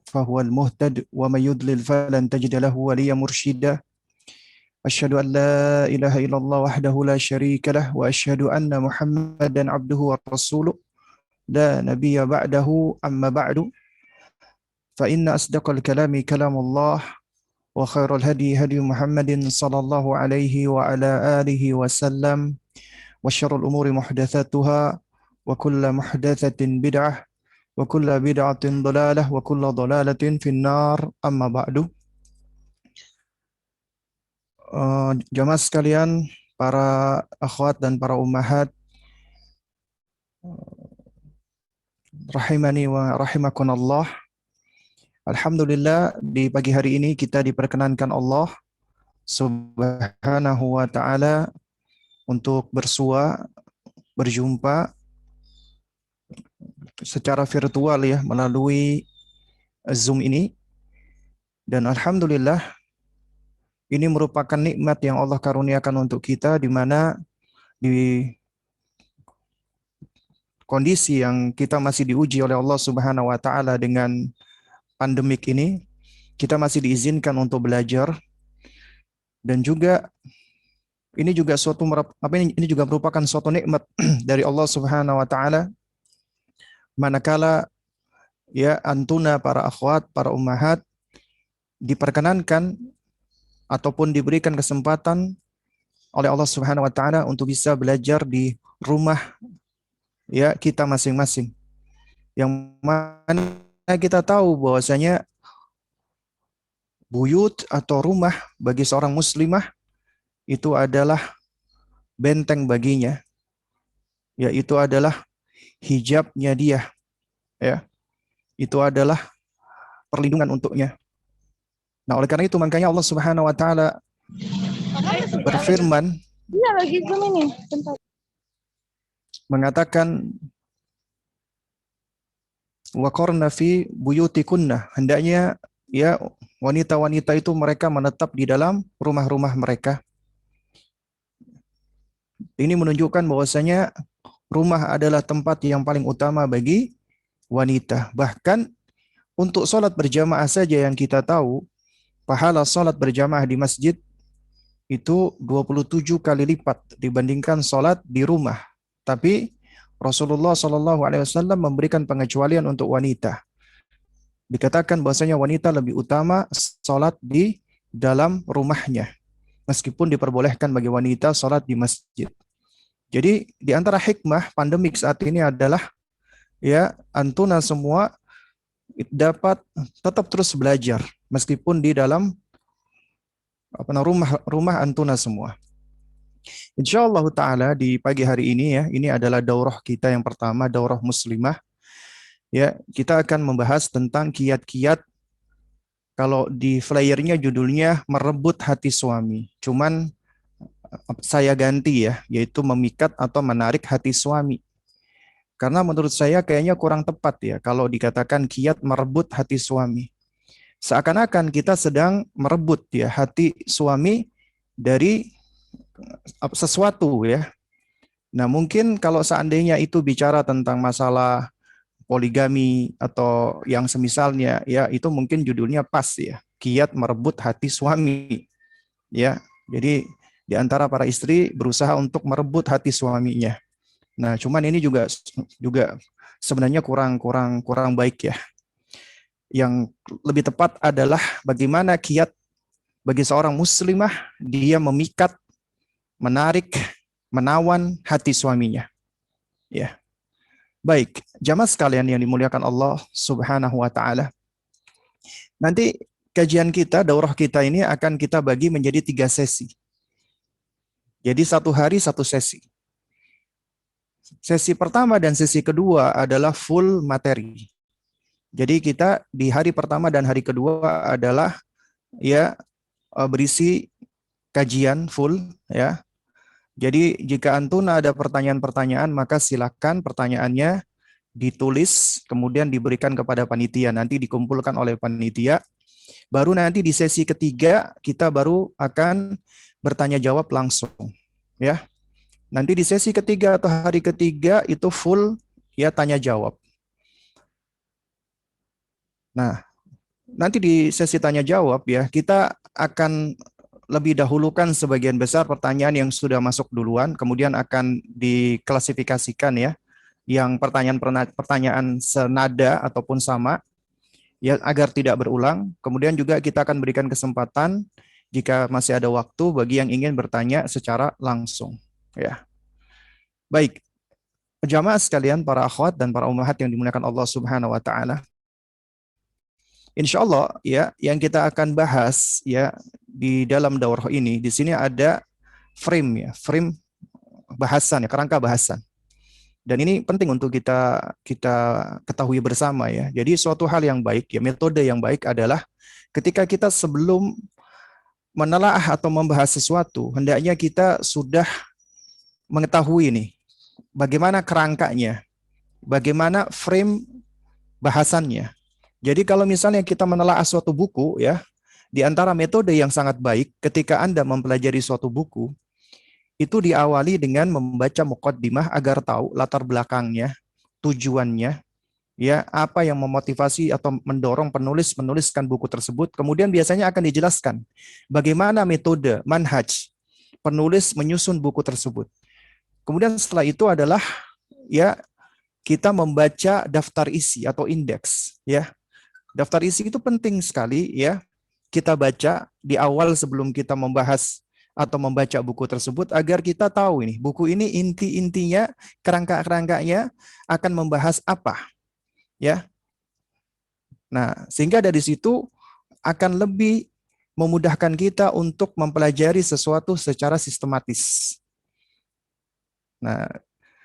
فهو المهتد ومن يضلل فلن تجد له وليا مرشدا أشهد أن لا إله إلا الله وحده لا شريك له وأشهد أن محمدا عبده ورسوله لا نبي بعده أما بعد فإن أصدق الكلام كلام الله وخير الهدي هدي محمد صلى الله عليه وعلى آله وسلم وشر الأمور محدثاتها وكل محدثة بدعة وكل بدعة ضلالة وكل ضلالة في النار أما بعد. Jamaah sekalian, para akhwat dan para ummahat, rahimani wa rahimakunallah. Alhamdulillah, di pagi hari ini kita diperkenankan Allah Subhanahu wa taala untuk berjumpa secara virtual ya, melalui Zoom ini. Dan alhamdulillah, ini merupakan nikmat yang Allah karuniakan untuk kita, di mana di kondisi yang kita masih diuji oleh Allah Subhanahu wa taala dengan pandemik ini, kita masih diizinkan untuk belajar. Dan juga ini juga ini juga merupakan suatu nikmat dari Allah Subhanahu wa taala, manakala ya antuna para akhwat, para ummahat diperkenankan ataupun diberikan kesempatan oleh Allah Subhanahu wa taala untuk bisa belajar di rumah ya kita masing-masing. Yang mana kita tahu bahwasanya buyut atau rumah bagi seorang muslimah itu adalah benteng baginya. Yaitu adalah hijabnya dia. Ya. Itu adalah perlindungan untuknya. Nah, oleh karena itu makanya Allah Subhanahu wa taala berfirman, iya lagi Zoom ini. Mengatakan waqarna fi buyutikunna, hendaknya ya wanita-wanita itu mereka menetap di dalam rumah-rumah mereka. Ini menunjukkan bahwasanya rumah adalah tempat yang paling utama bagi wanita. Bahkan untuk sholat berjamaah saja yang kita tahu, pahala sholat berjamaah di masjid itu 27 kali lipat dibandingkan sholat di rumah. Tapi Rasulullah SAW memberikan pengecualian untuk wanita. Dikatakan bahwasanya wanita lebih utama sholat di dalam rumahnya, meskipun diperbolehkan bagi wanita sholat di masjid. Jadi di antara hikmah pandemik saat ini adalah ya antuna semua dapat tetap terus belajar meskipun di dalam rumah antuna semua. Insyaallah taala di pagi hari ini ya, ini adalah daurah kita yang pertama, daurah muslimah. Ya, kita akan membahas tentang kiat-kiat. Kalau di flyernya judulnya merebut hati suami. Cuman saya ganti ya, yaitu memikat atau menarik hati suami. Karena menurut saya kayaknya kurang tepat ya kalau dikatakan kiat merebut hati suami. Seakan-akan kita sedang merebut ya hati suami dari sesuatu ya. Nah, mungkin kalau seandainya itu bicara tentang masalah poligami atau yang semisalnya ya, itu mungkin judulnya pas ya, kiat merebut hati suami ya. Jadi di antara para istri berusaha untuk merebut hati suaminya. Nah, cuman ini juga sebenarnya kurang baik ya. Yang lebih tepat adalah bagaimana kiat bagi seorang muslimah dia memikat, menarik, menawan hati suaminya. Ya. Baik, jamaah sekalian yang dimuliakan Allah Subhanahu wa taala. Nanti kajian kita, daurah kita ini akan kita bagi menjadi 3 sesi. Jadi 1 hari 1 sesi. Sesi pertama dan sesi kedua adalah full materi. Jadi kita di hari pertama dan hari kedua adalah ya berisi kajian full ya. Jadi jika antuna ada pertanyaan-pertanyaan, maka silakan pertanyaannya ditulis kemudian diberikan kepada panitia, nanti dikumpulkan oleh panitia. Baru nanti di sesi ketiga kita baru akan bertanya jawab langsung ya. Nanti di sesi ketiga atau hari ketiga itu full ya tanya jawab. Nah, nanti di sesi tanya jawab ya, kita akan lebih dahulukan sebagian besar pertanyaan yang sudah masuk duluan, kemudian akan diklasifikasikan ya, yang pertanyaan senada ataupun sama, ya agar tidak berulang. Kemudian juga kita akan berikan kesempatan jika masih ada waktu bagi yang ingin bertanya secara langsung. Ya, baik. Jamaah sekalian, para akhwat dan para ummahat yang dimuliakan Allah Subhanahu wa taala. Insya Allah ya, yang kita akan bahas ya di dalam daurah ini, di sini ada frame ya, frame bahasan ya, kerangka bahasan. Dan ini penting untuk kita kita ketahui bersama ya. Jadi suatu hal yang baik ya, metode yang baik adalah ketika kita sebelum menelaah atau membahas sesuatu, hendaknya kita sudah mengetahui nih bagaimana kerangkanya, bagaimana frame bahasannya. Jadi kalau misalnya kita menelaah suatu buku ya, di antara metode yang sangat baik ketika Anda mempelajari suatu buku, itu diawali dengan membaca muqaddimah agar tahu latar belakangnya, tujuannya, ya apa yang memotivasi atau mendorong penulis menuliskan buku tersebut. Kemudian biasanya akan dijelaskan bagaimana metode, manhaj penulis menyusun buku tersebut. Kemudian setelah itu adalah ya kita membaca daftar isi atau indeks ya. Daftar isi itu penting sekali ya. Kita baca di awal sebelum kita membahas atau membaca buku tersebut agar kita tahu ini buku ini inti-intinya, kerangka-kerangkanya akan membahas apa ya. Nah, sehingga dari situ akan lebih memudahkan kita untuk mempelajari sesuatu secara sistematis. Nah,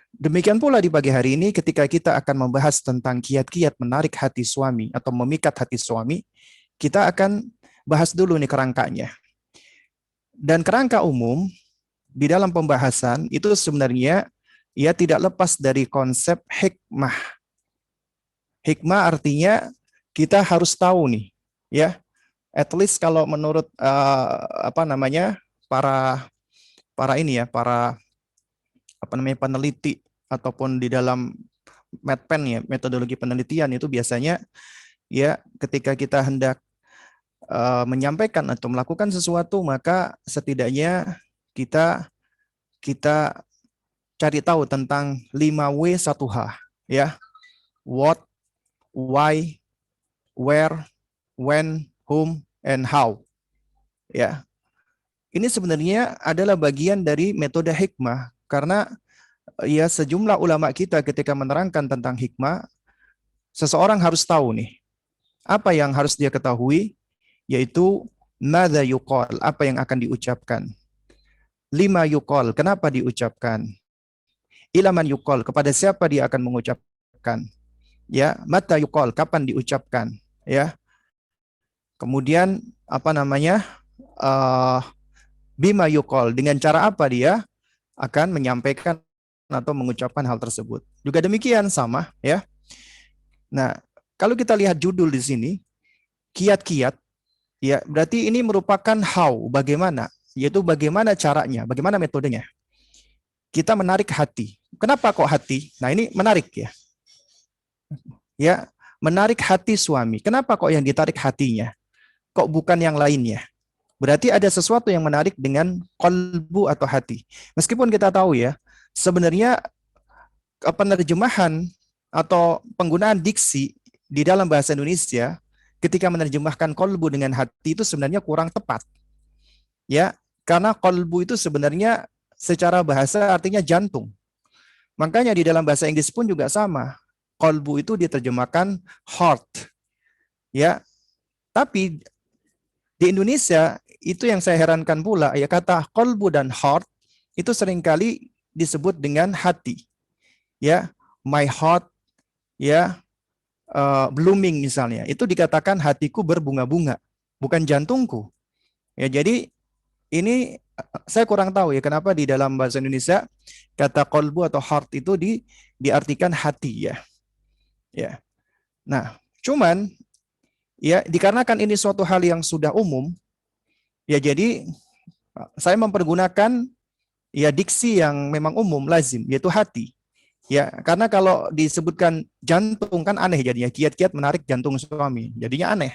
demikian pula di pagi hari ini ketika kita akan membahas tentang kiat-kiat menarik hati suami atau memikat hati suami, kita akan bahas dulu nih kerangkanya. Dan kerangka umum di dalam pembahasan itu sebenarnya ya tidak lepas dari konsep hikmah. Hikmah artinya kita harus tahu nih, ya. At least kalau menurut para ini ya, para peneliti ataupun di dalam medpen ya, metodologi penelitian itu biasanya ya ketika kita hendak menyampaikan atau melakukan sesuatu, maka setidaknya kita cari tahu tentang 5W 1H ya. What, why, where, when, whom, and how. Ya. Ini sebenarnya adalah bagian dari metode hikmah karena ya sejumlah ulama kita ketika menerangkan tentang hikmah, seseorang harus tahu nih apa yang harus dia ketahui, yaitu madza yuqal, apa yang akan diucapkan. Lima yuqal, kenapa diucapkan? Ilaman yuqal, kepada siapa dia akan mengucapkan? Ya, mata yuqal, kapan diucapkan? Ya. Kemudian bima yuqal, dengan cara apa dia akan menyampaikan atau mengucapkan hal tersebut. Juga demikian sama ya. Nah, kalau kita lihat judul di sini, kiat-kiat, ya berarti ini merupakan how, bagaimana, yaitu bagaimana caranya, bagaimana metodenya. Kita menarik hati. Kenapa kok hati? Nah ini menarik ya. Ya, menarik hati suami. Kenapa kok yang ditarik hatinya? Kok bukan yang lainnya? Berarti ada sesuatu yang menarik dengan qalbu atau hati. Meskipun kita tahu ya, sebenarnya penerjemahan atau penggunaan diksi di dalam bahasa Indonesia ketika menerjemahkan qalbu dengan hati itu sebenarnya kurang tepat. Ya, karena qalbu itu sebenarnya secara bahasa artinya jantung. Makanya di dalam bahasa Inggris pun juga sama. Qalbu itu diterjemahkan heart. Ya. Tapi di Indonesia itu yang saya herankan pula, ya kata qalbu dan heart itu seringkali disebut dengan hati. Ya, my heart ya blooming misalnya. Itu dikatakan hatiku berbunga-bunga, bukan jantungku. Ya, jadi ini saya kurang tahu ya kenapa di dalam bahasa Indonesia kata qalbu atau heart itu diartikan hati ya. Ya. Nah, cuman ya dikarenakan ini suatu hal yang sudah umum, ya jadi saya mempergunakan ya diksi yang memang umum lazim yaitu hati. Ya, karena kalau disebutkan jantung kan aneh jadinya, kiat-kiat menarik jantung suami. Jadinya aneh.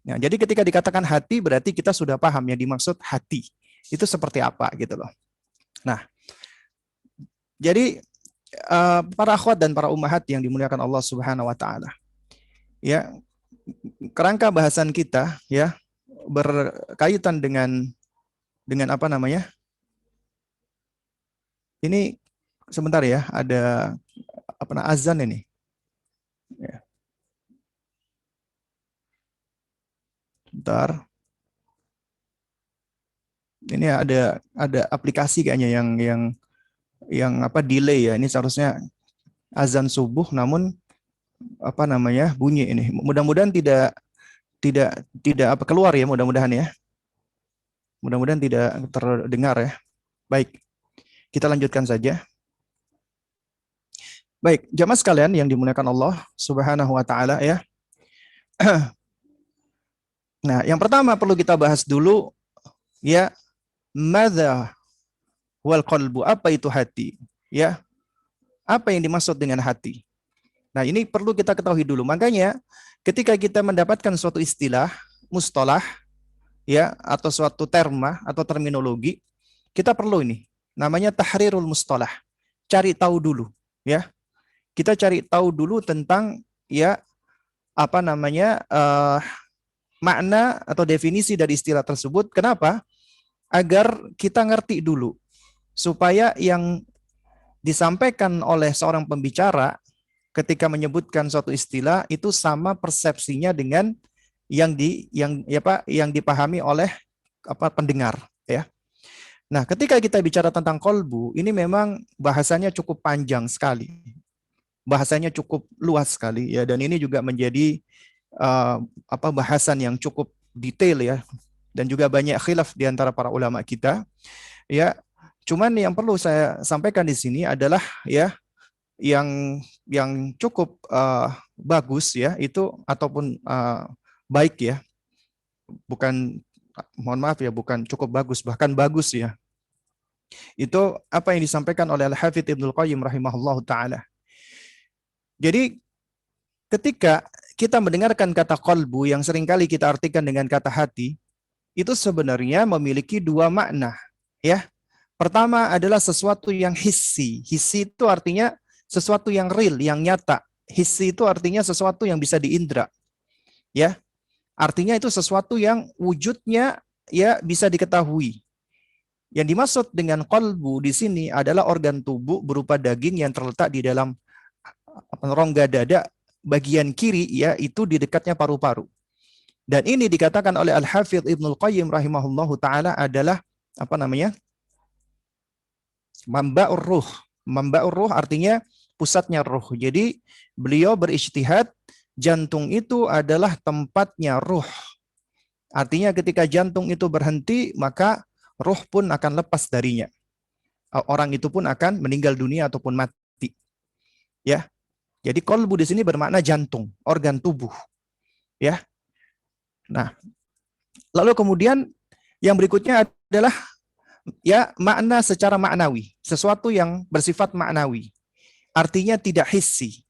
Nah, jadi ketika dikatakan hati berarti kita sudah paham yang dimaksud hati itu seperti apa gitu loh. Nah, jadi para akhwat dan para ummahat yang dimuliakan Allah Subhanahu wa taala. Ya, kerangka bahasan kita ya berkaitan dengan apa namanya? Ini sebentar ya, ada apa namanya azan ini. Ya, sebentar. Ini ada aplikasi kayaknya yang apa delay ya. Ini seharusnya azan subuh namun apa namanya bunyi ini. Mudah-mudahan tidak apa keluar ya, mudah-mudahan ya. Mudah-mudahan tidak terdengar ya. Baik, kita lanjutkan saja. Baik, jamaah sekalian yang dimuliakan Allah Subhanahu wa taala ya. Nah, yang pertama perlu kita bahas dulu ya, madza wal qalbu, apa itu hati? Ya, apa yang dimaksud dengan hati? Nah, ini perlu kita ketahui dulu. Makanya ketika kita mendapatkan suatu istilah, mustalah ya atau suatu terma atau terminologi, kita perlu ini namanya tahrirul mustalah. Cari tahu dulu ya. Kita cari tahu dulu tentang ya apa namanya makna atau definisi dari istilah tersebut. Kenapa? Agar kita ngerti dulu supaya yang disampaikan oleh seorang pembicara ketika menyebutkan suatu istilah itu sama persepsinya dengan yang dipahami oleh apa pendengar ya. Nah, ketika kita bicara tentang kolbu, ini memang bahasanya cukup panjang sekali. Bahasanya cukup luas sekali ya, dan ini juga menjadi apa bahasan yang cukup detail ya, dan juga banyak khilaf di antara para ulama kita ya. Cuman yang perlu saya sampaikan di sini adalah ya yang cukup bagus ya itu ataupun baik ya, bukan mohon maaf ya, bukan cukup bagus, bahkan bagus ya. Itu apa yang disampaikan oleh Al-Hafidz Ibnul Qayyim rahimahullah taala. Jadi ketika kita mendengarkan kata qalbu yang seringkali kita artikan dengan kata hati, itu sebenarnya memiliki dua makna ya. Pertama adalah sesuatu yang hissi. Hissi itu artinya sesuatu yang real, yang nyata. Hissi itu artinya sesuatu yang bisa diindra. Ya. Artinya itu sesuatu yang wujudnya ya bisa diketahui. Yang dimaksud dengan qalbu di sini adalah organ tubuh berupa daging yang terletak di dalam rongga dada bagian kiri ya, itu di dekatnya paru-paru. Dan ini dikatakan oleh Al-Hafidz Ibnul Qayyim rahimahullahu taala adalah apa namanya? Mamba'ur ruh. Mamba'ur ruh artinya pusatnya ruh. Jadi beliau berijtihad jantung itu adalah tempatnya ruh. Artinya ketika jantung itu berhenti, maka ruh pun akan lepas darinya. Orang itu pun akan meninggal dunia ataupun mati. Ya. Jadi qalbu di sini bermakna jantung, organ tubuh. Ya. Nah, lalu kemudian yang berikutnya adalah ya makna secara maknawi, sesuatu yang bersifat maknawi. Artinya tidak hissi.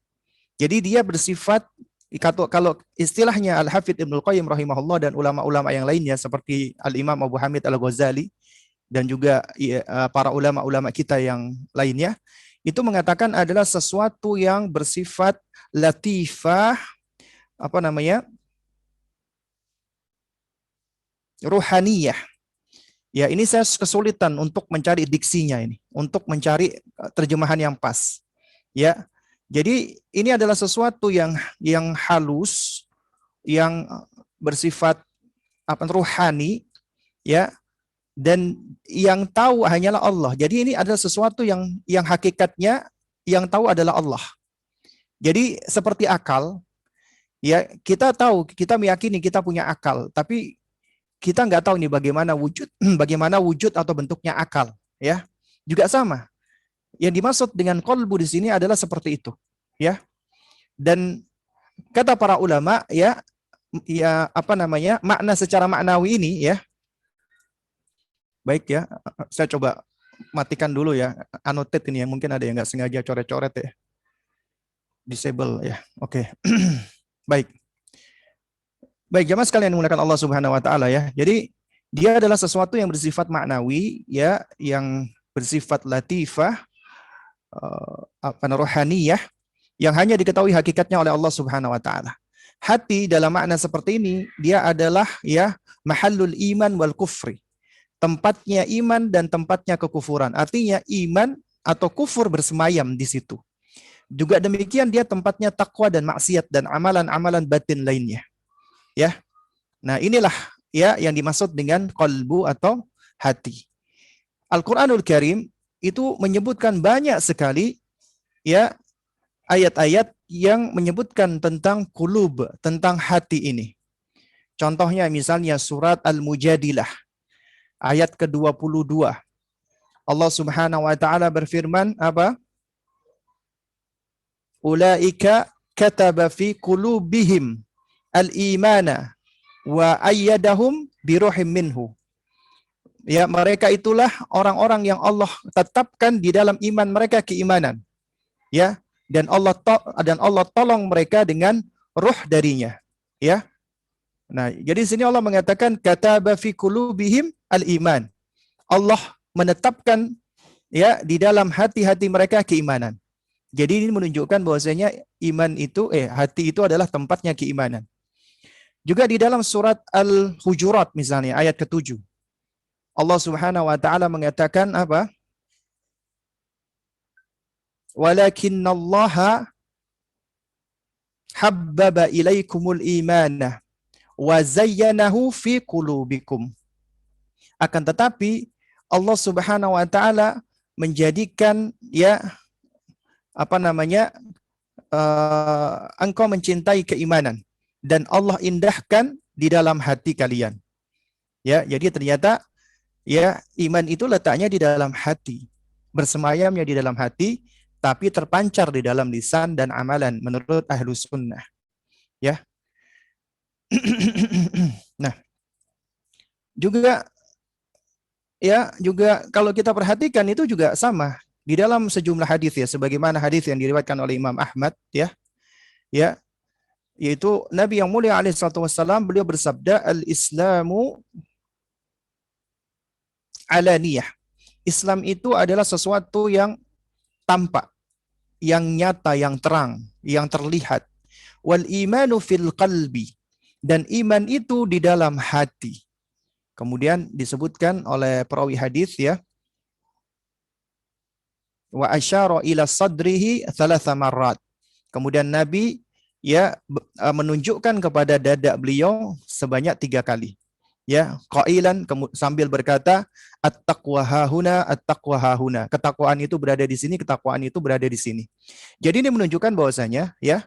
Jadi dia bersifat, kalau istilahnya Al-Hafidz Ibnul Qayyim rahimahullah dan ulama-ulama yang lainnya seperti Al-Imam Abu Hamid Al-Ghazali dan juga para ulama-ulama kita yang lainnya, itu mengatakan adalah sesuatu yang bersifat latifah, apa namanya, ruhaniyah. Ya, ini saya kesulitan untuk mencari diksinya ini, untuk mencari terjemahan yang pas. Ya. Jadi ini adalah sesuatu yang halus, yang bersifat apa ruhani ya, dan yang tahu hanyalah Allah. Jadi ini adalah sesuatu yang hakikatnya yang tahu adalah Allah. Jadi seperti akal ya, kita tahu, kita meyakini kita punya akal, tapi kita nggak tahu nih bagaimana wujud atau bentuknya akal ya. Juga sama. Yang dimaksud dengan qalbu di sini adalah seperti itu ya. Dan kata para ulama ya apa namanya, makna secara maknawi ini ya. Baik ya, saya coba matikan dulu ya annotate ini ya, mungkin ada yang nggak sengaja coret-coret ya. Disable ya. Oke. Baik. Baik, jemaah sekalian yang dimuliakan Allah Subhanahu wa taala ya. Jadi dia adalah sesuatu yang bersifat maknawi ya, yang bersifat latifah, rohaniyah, yang hanya diketahui hakikatnya oleh Allah Subhanahu wa taala. Hati dalam makna seperti ini dia adalah ya mahallul iman wal kufri. Tempatnya iman dan tempatnya kekufuran. Artinya iman atau kufur bersemayam di situ. Juga demikian dia tempatnya takwa dan maksiat dan amalan-amalan batin lainnya. Ya. Nah, inilah ya yang dimaksud dengan qalbu atau hati. Al-Qur'anul Karim itu menyebutkan banyak sekali ya ayat-ayat yang menyebutkan tentang qulub, tentang hati ini. Contohnya misalnya surat Al-Mujadilah ayat ke-22. Allah Subhanahu wa taala berfirman apa? Ulaika kataba fi qulubihim al-imana wa ayyadahum biruhim minhu. Ya, mereka itulah orang-orang yang Allah tetapkan di dalam iman mereka keimanan. Ya, dan Allah tolong mereka dengan ruh darinya. Ya. Nah, jadi sini Allah mengatakan kataba fi qulubihim al-iman. Allah menetapkan ya di dalam hati-hati mereka keimanan. Jadi ini menunjukkan bahwasanya iman itu hati itu adalah tempatnya keimanan. Juga di dalam surat Al-Hujurat misalnya ayat ke-7. Allah Subhanahu wa taala mengatakan apa? Walakinallaha habbaba ilaikumul imana wa zayyanahu fi qulubikum. Akan tetapi Allah Subhanahu wa taala menjadikan ya engkau mencintai keimanan dan Allah indahkan di dalam hati kalian. Ya, jadi ternyata ya iman itu letaknya di dalam hati, bersemayamnya di dalam hati, tapi terpancar di dalam lisan dan amalan menurut Ahlus Sunnah. Ya. Nah, juga kalau kita perhatikan itu juga sama di dalam sejumlah hadis ya, sebagaimana hadis yang diriwayatkan oleh Imam Ahmad ya, yaitu Nabi yang mulia alaihi salatu wassalam beliau bersabda al-Islamu alaniyah. Islam itu adalah sesuatu yang tampak, yang nyata, yang terang, yang terlihat. Wal imanu fil qalbi, dan iman itu di dalam hati. Kemudian disebutkan oleh perawi hadis ya, wa asyara ila sadrihi thalatha marrat. Kemudian Nabi ya menunjukkan kepada dada beliau sebanyak 3 kali. Ya, qailan sambil berkata at-taqwa hahuna, at-taqwa hahuna. Ketakwaan itu berada di sini, ketakwaan itu berada di sini. Jadi ini menunjukkan bahwasanya ya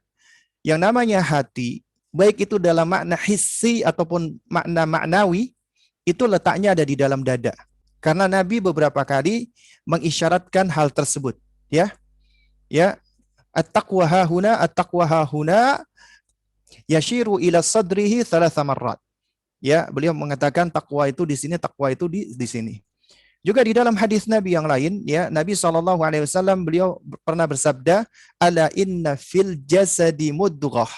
yang namanya hati, baik itu dalam makna hissi ataupun makna maknawi, itu letaknya ada di dalam dada. Karena Nabi beberapa kali mengisyaratkan hal tersebut, ya. Ya, at-taqwa hahuna, at-taqwa hahuna yashiru ila sadrihi thalatha marrat. Ya, beliau mengatakan takwa itu di sini, takwa itu di sini. Juga di dalam hadis Nabi yang lain, ya, Nabi SAW beliau pernah bersabda, ala inna fil jasadi mudghah,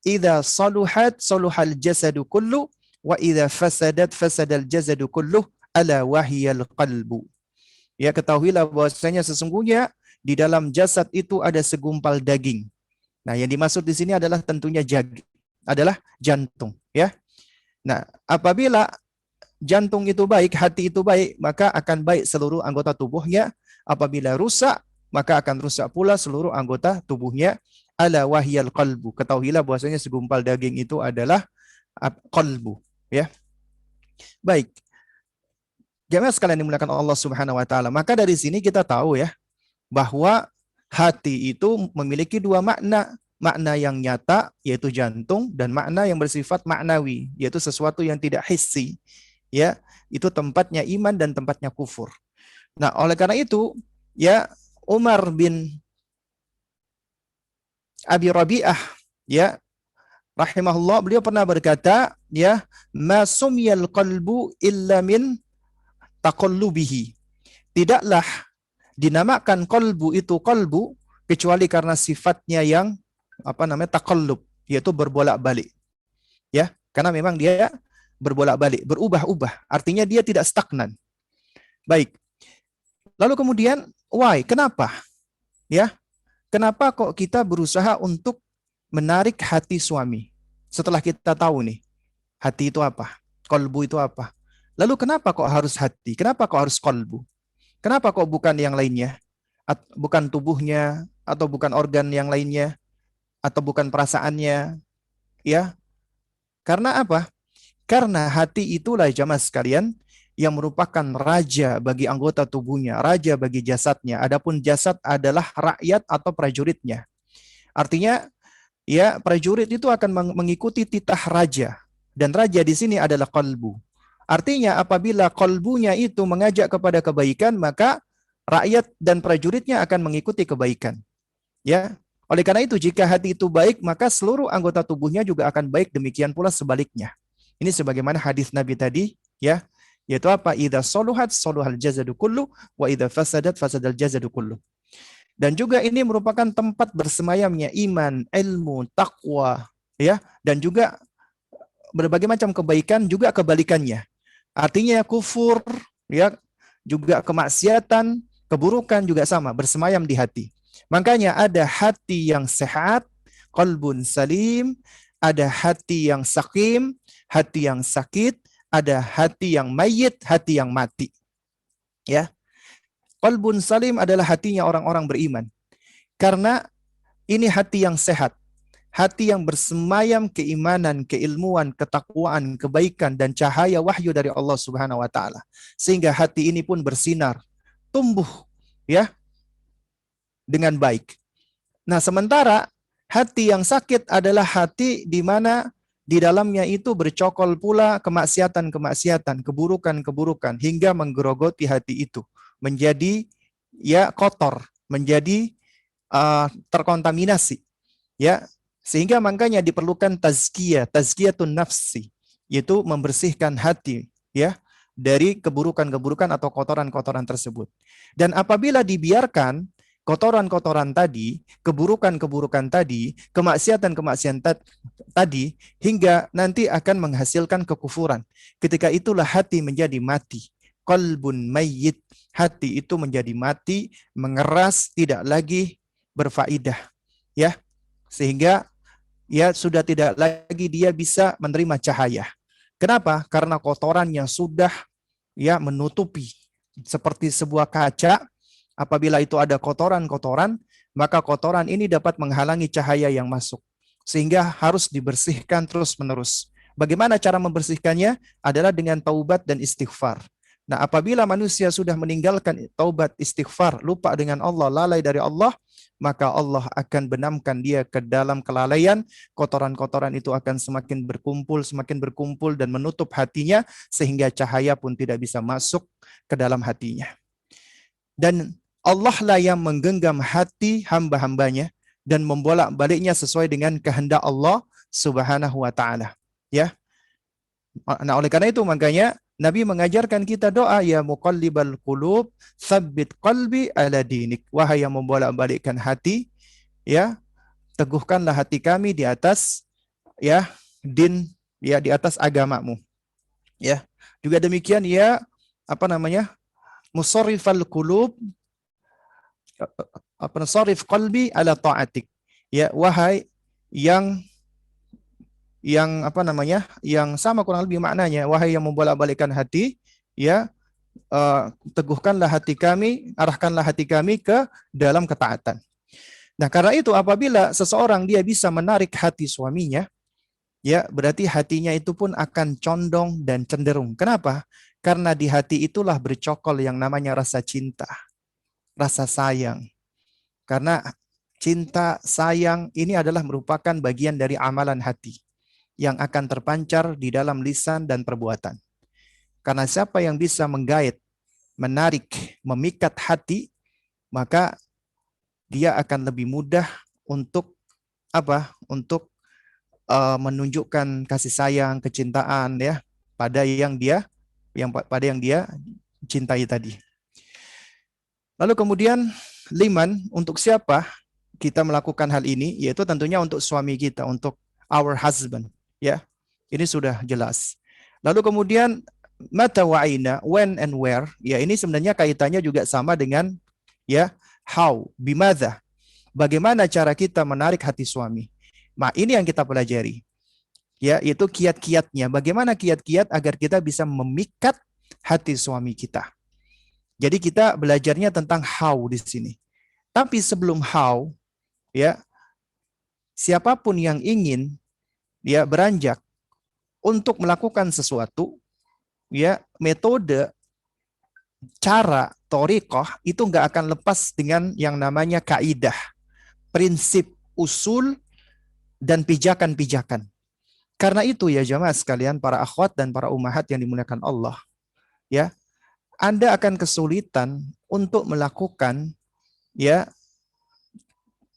idza saluhat saluhal jasadu kullu, wa idza fasadat fasadal jasadu kullu, ala wahiyal qalbu. Ya, ketahuilah bahwasanya sesungguhnya di dalam jasad itu ada segumpal daging. Nah, yang dimaksud di sini adalah tentunya adalah jantung, ya. Nah, apabila jantung itu baik, hati itu baik, maka akan baik seluruh anggota tubuhnya. Apabila rusak, maka akan rusak pula seluruh anggota tubuhnya. Ala wahiyal qalbu. Ketahuilah bahwasanya segumpal daging itu adalah qalbu, ya. Baik. Jemaah sekalian dimuliakan Allah Subhanahu wa taala. Maka dari sini kita tahu ya bahwa hati itu memiliki 2 makna. Makna yang nyata, yaitu jantung, dan makna yang bersifat maknawi, yaitu sesuatu yang tidak hissi. Ya, itu tempatnya iman dan tempatnya kufur. Nah, oleh karena itu, ya, Umar bin Abi Rabi'ah, ya, rahimahullah, beliau pernah berkata, ya, ma sumyal qalbu illa min taqallubihi. Tidaklah dinamakan qalbu itu qalbu kecuali karena sifatnya yang taqallub, yaitu berbolak-balik. Ya. Karena memang dia berbolak-balik, berubah-ubah. Artinya dia tidak stagnan. Baik. Lalu kemudian why? Kenapa? Ya. Kenapa kok kita berusaha untuk menarik hati suami? Setelah kita tahu nih, hati itu apa? Kolbu itu apa? Lalu kenapa kok harus hati? Kenapa kok harus kolbu? Kenapa kok bukan yang lainnya? Bukan tubuhnya, atau bukan organ yang lainnya, atau bukan perasaannya? Ya, karena apa? Karena hati itulah jamaah sekalian yang merupakan raja bagi anggota tubuhnya, raja bagi jasadnya. Adapun jasad adalah rakyat atau prajuritnya. Artinya, ya prajurit itu akan mengikuti titah raja. Dan raja di sini adalah kalbu. Artinya apabila kalbunya itu mengajak kepada kebaikan, maka rakyat dan prajuritnya akan mengikuti kebaikan. Ya. Oleh karena itu, jika hati itu baik, maka seluruh anggota tubuhnya juga akan baik, demikian pula sebaliknya. Ini sebagaimana hadis Nabi tadi, ya, yaitu apa? Idza soluhat soluhal jazadu kullu wa idza fasadat fasadal jazadu kullu. Dan juga ini merupakan tempat bersemayamnya iman, ilmu, takwa, ya, dan juga berbagai macam kebaikan, juga kebalikannya. Artinya kufur, ya, juga kemaksiatan, keburukan juga sama, bersemayam di hati. Makanya ada hati yang sehat, qalbun salim, ada hati yang sakim, hati yang sakit, ada hati yang mayit, hati yang mati. Ya. Qalbun salim adalah hatinya orang-orang beriman. Karena ini hati yang sehat. Hati yang bersemayam keimanan, keilmuan, ketakwaan, kebaikan, dan cahaya wahyu dari Allah Subhanahu wa Ta'ala. Sehingga hati ini pun bersinar, tumbuh, ya, dengan baik. Nah, sementara hati yang sakit adalah hati di mana di dalamnya itu bercokol pula kemaksiatan-kemaksiatan, keburukan-keburukan, hingga menggerogoti hati itu menjadi, ya, kotor, menjadi terkontaminasi, ya, sehingga makanya diperlukan tazkiyatun nafsi, yaitu membersihkan hati, ya, dari keburukan-keburukan atau kotoran-kotoran tersebut. Dan apabila dibiarkan kotoran-kotoran tadi, keburukan-keburukan tadi, kemaksiatan-kemaksiatan tadi, hingga nanti akan menghasilkan kekufuran. Ketika itulah hati menjadi mati. Qalbun mayyit, hati itu menjadi mati, mengeras, tidak lagi berfaedah, ya, sehingga, ya, sudah tidak lagi dia bisa menerima cahaya. Kenapa? Karena kotoran yang sudah, ya, menutupi seperti sebuah kaca. Apabila itu ada kotoran-kotoran, maka kotoran ini dapat menghalangi cahaya yang masuk, sehingga harus dibersihkan terus-menerus. Bagaimana cara membersihkannya? Adalah dengan taubat dan istighfar. Nah, apabila manusia sudah meninggalkan taubat, istighfar, lupa dengan Allah, lalai dari Allah, maka Allah akan benamkan dia ke dalam kelalaian. Kotoran-kotoran itu akan semakin berkumpul dan menutup hatinya, sehingga cahaya pun tidak bisa masuk ke dalam hatinya. Dan Allah lah yang menggenggam hati hamba-hambanya dan membolak-baliknya sesuai dengan kehendak Allah Subhanahu wa Ta'ala. Ya. Nah, oleh karena itu makanya Nabi mengajarkan kita doa, ya muqallibal qulub, tsabbit qalbi ala dinik. Wahai yang membolak-balikkan hati, ya, teguhkanlah hati kami di atas, ya, din, ya, di atas agamamu. Ya. Juga demikian, ya, musarrifal qulub, sarif qalbi ala ta'atik. Ya, wahai yang yang sama kurang lebih maknanya, wahai yang membolak-balikkan hati, ya, teguhkanlah hati kami, arahkanlah hati kami ke dalam ketaatan. Nah, karena itu apabila seseorang dia bisa menarik hati suaminya, ya, berarti hatinya itu pun akan condong dan cenderung. Kenapa? Karena di hati itulah bercokol yang namanya rasa cinta, rasa sayang. Karena cinta, sayang ini adalah merupakan bagian dari amalan hati yang akan terpancar di dalam lisan dan perbuatan. Karena siapa yang bisa menggait, menarik, memikat hati, maka dia akan lebih mudah untuk apa? Untuk menunjukkan kasih sayang, kecintaan, ya, pada yang dia cintai tadi. Lalu kemudian liman, untuk siapa kita melakukan hal ini? Yaitu tentunya untuk suami kita, untuk our husband, ya. Ini sudah jelas. Lalu kemudian mata wa aina, when and where, ya ini sebenarnya kaitannya juga sama dengan ya how, bimadza. Bagaimana cara kita menarik hati suami? Nah, ini yang kita pelajari. Ya, yaitu kiat-kiatnya. Bagaimana kiat-kiat agar kita bisa memikat hati suami kita. Jadi kita belajarnya tentang how di sini. Tapi sebelum how, ya, siapapun yang ingin ya beranjak untuk melakukan sesuatu, ya, metode, cara, thoriqah itu nggak akan lepas dengan yang namanya kaidah, prinsip, usul, dan pijakan-pijakan. Karena itu ya jamaah sekalian, para akhwat dan para ummahat yang dimuliakan Allah, ya, Anda akan kesulitan untuk melakukan, ya,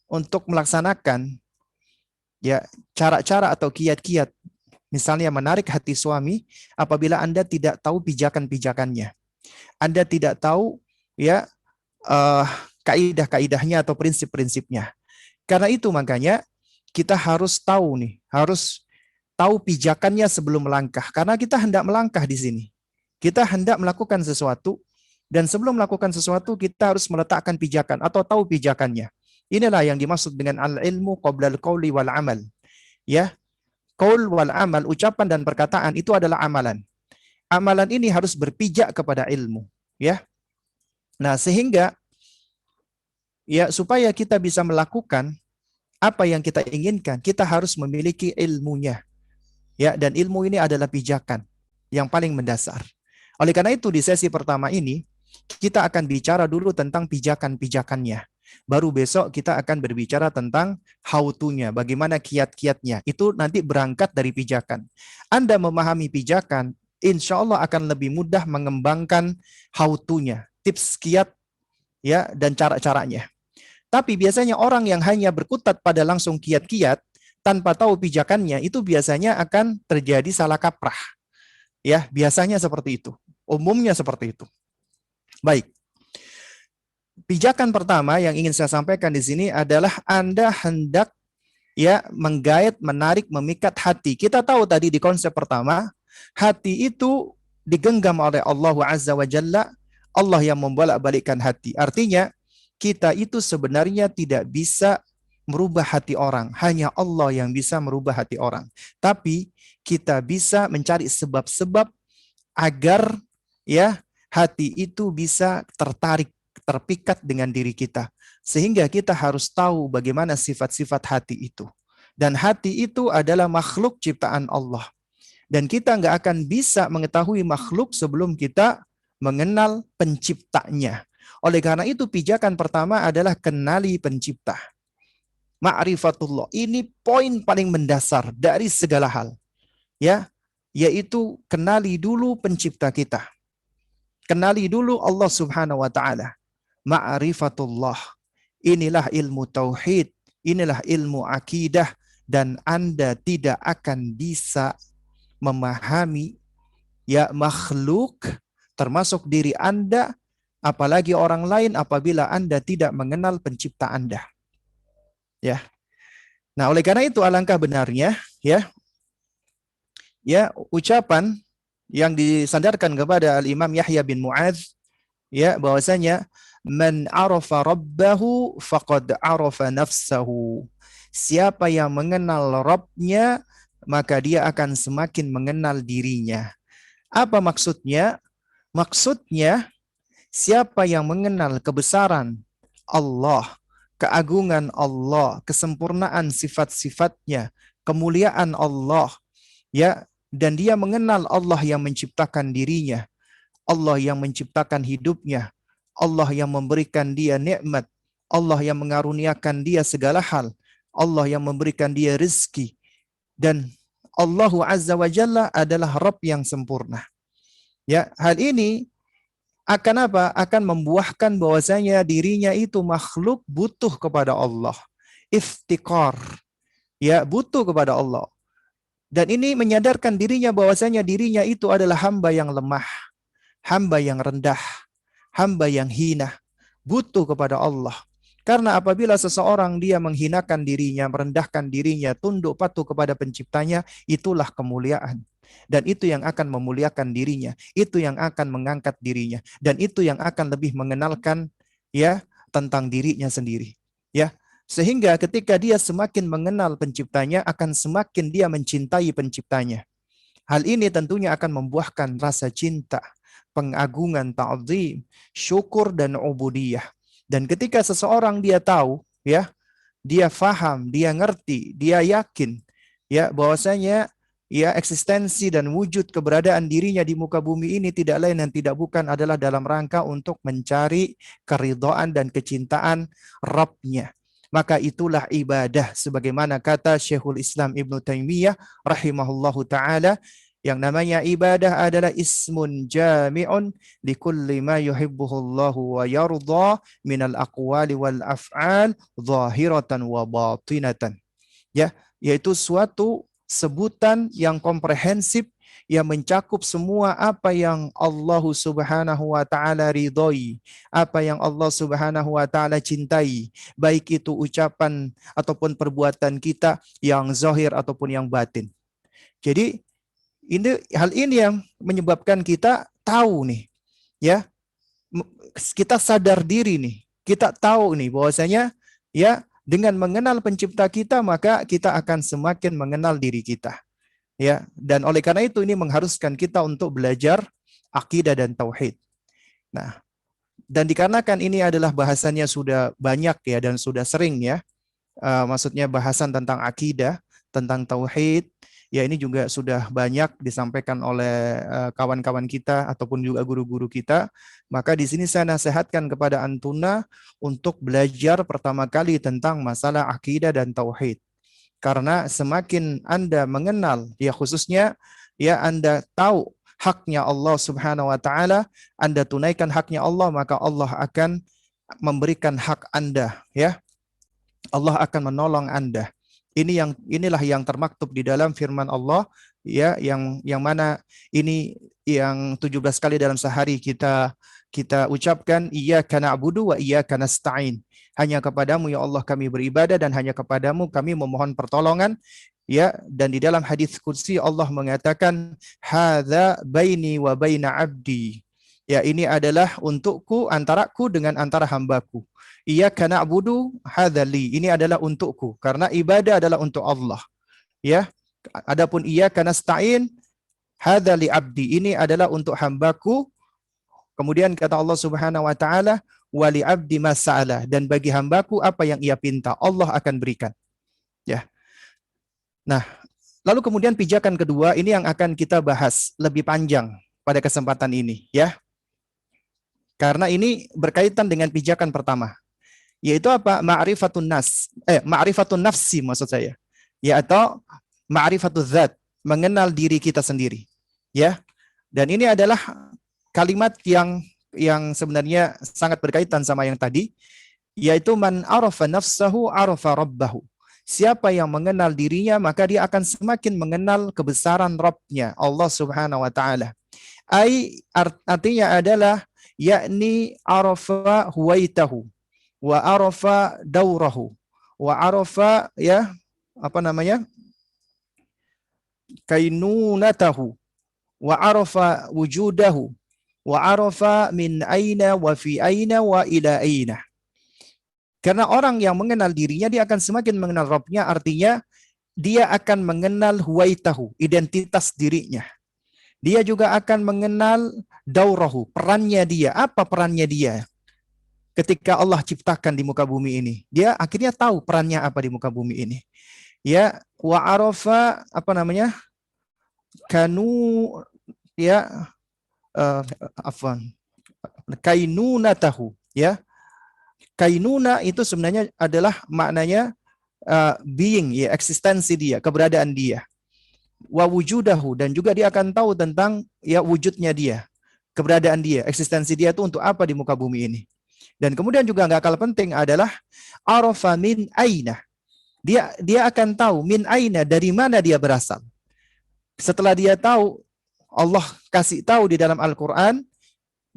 untuk melaksanakan ya cara-cara atau kiat-kiat, misalnya menarik hati suami, apabila Anda tidak tahu pijakan-pijakannya. Anda tidak tahu ya kaidah-kaidahnya atau prinsip-prinsipnya. Karena itu makanya kita harus tahu nih, harus tahu pijakannya sebelum melangkah. Karena kita hendak melangkah di sini. Kita hendak melakukan sesuatu, dan sebelum melakukan sesuatu kita harus meletakkan pijakan atau tahu pijakannya. Inilah yang dimaksud dengan al-ilmu qabla al-qauli wal amal. Ya, qaul wal amal, ucapan dan perkataan itu adalah amalan. Amalan ini harus berpijak kepada ilmu, ya. Nah, sehingga ya supaya kita bisa melakukan apa yang kita inginkan, kita harus memiliki ilmunya. Ya, dan ilmu ini adalah pijakan yang paling mendasar. Oleh karena itu di sesi pertama ini kita akan bicara dulu tentang pijakan-pijakannya. Baru besok kita akan berbicara tentang how to-nya, bagaimana kiat-kiatnya. Itu nanti berangkat dari pijakan. Anda memahami pijakan, insya Allah akan lebih mudah mengembangkan how to-nya, tips kiat ya dan cara-caranya. Tapi biasanya orang yang hanya berkutat pada langsung kiat-kiat tanpa tahu pijakannya, itu biasanya akan terjadi salah kaprah. Ya, biasanya seperti itu. Umumnya seperti itu. Baik. Pijakan pertama yang ingin saya sampaikan di sini adalah Anda hendak ya menggait, menarik, memikat hati. Kita tahu tadi di konsep pertama, hati itu digenggam oleh Allah Azza wa Jalla, Allah yang membolak-balikkan hati. Artinya, kita itu sebenarnya tidak bisa merubah hati orang. Hanya Allah yang bisa merubah hati orang. Tapi kita bisa mencari sebab-sebab agar ya hati itu bisa tertarik, terpikat dengan diri kita. Sehingga kita harus tahu bagaimana sifat-sifat hati itu. Dan hati itu adalah makhluk ciptaan Allah. Dan kita nggak akan bisa mengetahui makhluk sebelum kita mengenal penciptanya. Oleh karena itu pijakan pertama adalah kenali pencipta. Ma'rifatullah. Ini poin paling mendasar dari segala hal. Ya, yaitu kenali dulu pencipta kita. Kenali dulu Allah Subhanahu wa taala. Ma'rifatullah. Inilah ilmu tauhid, inilah ilmu akidah, dan Anda tidak akan bisa memahami ya makhluk termasuk diri Anda, apalagi orang lain, apabila Anda tidak mengenal pencipta Anda. Ya. Nah, oleh karena itu alangkah benarnya ya ucapan yang disandarkan kepada Al-Imam Yahya bin Mu'adz ya bahwasanya man arafa rabbahu faqad arafa nafsahu. Siapa yang mengenal Rabbnya, maka dia akan semakin mengenal dirinya. Apa maksudnya? Maksudnya siapa yang mengenal kebesaran Allah, keagungan Allah, kesempurnaan sifat-sifatnya, kemuliaan Allah, ya, dan dia mengenal Allah yang menciptakan dirinya, Allah yang menciptakan hidupnya, Allah yang memberikan dia nikmat, Allah yang mengaruniakan dia segala hal, Allah yang memberikan dia rezeki, dan Allah Azza wa Jalla adalah Rabb yang sempurna. Ya, hal ini akan apa? Akan membuahkan bahwasanya dirinya itu makhluk butuh kepada Allah. Iftikar. Ya, butuh kepada Allah. Dan ini menyadarkan dirinya bahwasanya dirinya itu adalah hamba yang lemah, hamba yang rendah, hamba yang hina, butuh kepada Allah. Karena apabila seseorang dia menghinakan dirinya, merendahkan dirinya, tunduk patuh kepada penciptanya, itulah kemuliaan. Dan itu yang akan memuliakan dirinya, itu yang akan mengangkat dirinya, dan itu yang akan lebih mengenalkan ya tentang dirinya sendiri. Ya, sehingga ketika dia semakin mengenal penciptanya, akan semakin dia mencintai penciptanya. Hal ini tentunya akan membuahkan rasa cinta, pengagungan, ta'zim, syukur dan ubudiyah. Dan ketika seseorang dia tahu, ya, dia faham, dia ngerti, dia yakin, ya, bahwasanya ya eksistensi dan wujud keberadaan dirinya di muka bumi ini tidak lain dan tidak bukan adalah dalam rangka untuk mencari keridhaan dan kecintaan Rabb-Nya. Maka itulah ibadah sebagaimana kata Syekhul Islam Ibnu Taimiyah rahimahullahu taala, yang namanya ibadah adalah ismun jami'un likulli ma yuhibbuhullahu wa yardha minal aqwali wal af'al zahiratan wa batinatan. Ya, yaitu suatu sebutan yang komprehensif yang mencakup semua apa yang Allah Subhanahu wa taala ridhoi, apa yang Allah Subhanahu wa taala cintai, baik itu ucapan ataupun perbuatan kita yang zahir ataupun yang batin. Jadi hal ini yang menyebabkan kita tahu nih, ya, kita sadar diri nih, kita tahu nih bahwasanya ya dengan mengenal pencipta kita maka kita akan semakin mengenal diri kita, ya. Dan oleh karena itu ini mengharuskan kita untuk belajar akidah dan tauhid. Nah, dan dikarenakan ini adalah bahasannya sudah banyak ya dan sudah sering ya, maksudnya bahasan tentang akidah, tentang tauhid. Ya, ini juga sudah banyak disampaikan oleh kawan-kawan kita ataupun juga guru-guru kita. Maka di sini saya nasihatkan kepada Antuna untuk belajar pertama kali tentang masalah akidah dan tauhid. Karena semakin Anda mengenal, ya khususnya ya Anda tahu haknya Allah Subhanahu wa taala, Anda tunaikan haknya Allah, maka Allah akan memberikan hak Anda, ya. Allah akan menolong Anda. Inilah yang termaktub di dalam firman Allah, ya, yang mana ini yang 17 kali dalam sehari kita ucapkan, iyyaka na'budu wa iyyaka nasta'in. Hanya kepadamu ya Allah kami beribadah dan hanya kepadamu kami memohon pertolongan, ya. Dan di dalam hadis qudsi Allah mengatakan, hadza baini wa baina abdi. Ya, ini adalah untukku, antaraku dengan antara hambaku. Iyyaka na'budu hadzali, ini adalah untukku karena ibadah adalah untuk Allah, ya. Adapun iyyaka nasta'in hadzali abdi, ini adalah untuk hambaku. Kemudian kata Allah Subhanahu wa taala, wali abdi mas'alah, dan bagi hambaku apa yang ia pinta Allah akan berikan, ya. Nah, lalu kemudian pijakan kedua ini yang akan kita bahas lebih panjang pada kesempatan ini, ya. Karena ini berkaitan dengan pijakan pertama, yaitu apa? Ma'rifatun nafsi maksud saya. Ya, atau ma'rifatuz zat, mengenal diri kita sendiri. Ya. Dan ini adalah kalimat yang sebenarnya sangat berkaitan sama yang tadi, yaitu man arafa nafsahu arafa rabbahu. Siapa yang mengenal dirinya maka dia akan semakin mengenal kebesaran Rabb-nya, Allah Subhanahu wa taala. Artinya adalah yakni arafa huwaitahu wa arafa daurahu wa arafa, ya, apa namanya, kainunatahu wa arafa wujudahu wa arafa min aina wa fi aina wa ila aina. Karena orang yang mengenal dirinya dia akan semakin mengenal Rabb-nya, artinya dia akan mengenal huwaitahu, identitas dirinya. Dia juga akan mengenal daurahu, perannya dia. Apa perannya dia? Ketika Allah ciptakan di muka bumi ini, dia akhirnya tahu perannya apa di muka bumi ini. Ya, wa arafa apa namanya? Kanu, ya, afwan. Kainunatahu, ya. Kainuna itu sebenarnya adalah maknanya being, ya, eksistensi dia, keberadaan dia. Wa wujudahu, dan juga dia akan tahu tentang ya wujudnya dia, keberadaan dia, eksistensi dia itu untuk apa di muka bumi ini. Dan kemudian juga nggak kalah penting adalah arafa min aina. Dia akan tahu min aina, dari mana dia berasal. Setelah dia tahu, Allah kasih tahu di dalam Al-Qur'an,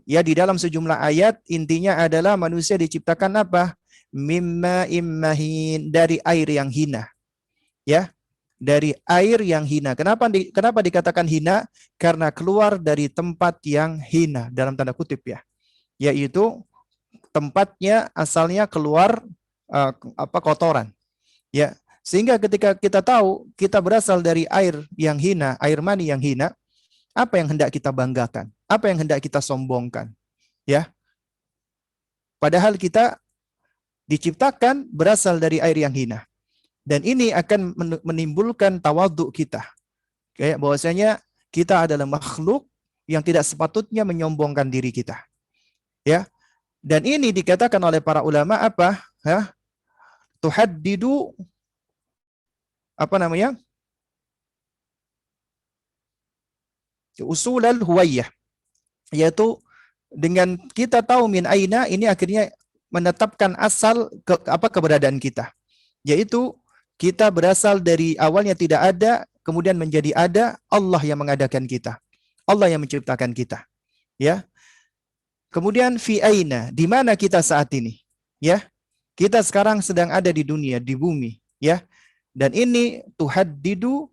ya, di dalam sejumlah ayat, intinya adalah manusia diciptakan apa? mimma immahin, dari air yang hina. Ya, dari air yang hina. Kenapa dikatakan hina? Karena keluar dari tempat yang hina, dalam tanda kutip ya. Yaitu tempatnya asalnya keluar kotoran. Ya, sehingga ketika kita tahu kita berasal dari air yang hina, air mani yang hina, apa yang hendak kita banggakan? Apa yang hendak kita sombongkan? Ya. Padahal kita diciptakan berasal dari air yang hina. Dan ini akan menimbulkan tawadhu kita. Kayak bahwasanya kita adalah makhluk yang tidak sepatutnya menyombongkan diri kita. Ya. Dan ini dikatakan oleh para ulama apa? Tuhaddidu usulal huwayyah, yaitu dengan kita tahu min aina, ini akhirnya menetapkan asal keberadaan kita, yaitu kita berasal dari awalnya tidak ada, kemudian menjadi ada. Allah yang mengadakan kita, Allah yang menciptakan kita. Ya. Kemudian fi aina, di mana kita saat ini? Ya. Kita sekarang sedang ada di dunia, di bumi, ya. Dan ini tuhaddidu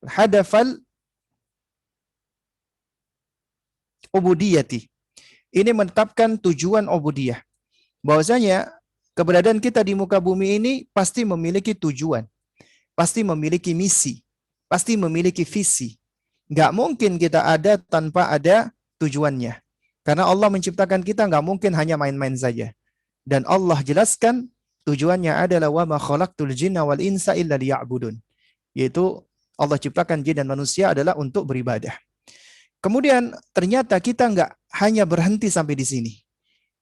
hadafal ubudiyati. Ini menetapkan tujuan ubudiyah. Bahwasanya keberadaan kita di muka bumi ini pasti memiliki tujuan, pasti memiliki misi, pasti memiliki visi. Nggak mungkin kita ada tanpa ada tujuannya. Karena Allah menciptakan kita nggak mungkin hanya main-main saja. Dan Allah jelaskan tujuannya adalah wa ma khalaqtul jinna wal insa illa liya'budun. Yaitu Allah ciptakan jin dan manusia adalah untuk beribadah. Kemudian ternyata kita nggak hanya berhenti sampai di sini.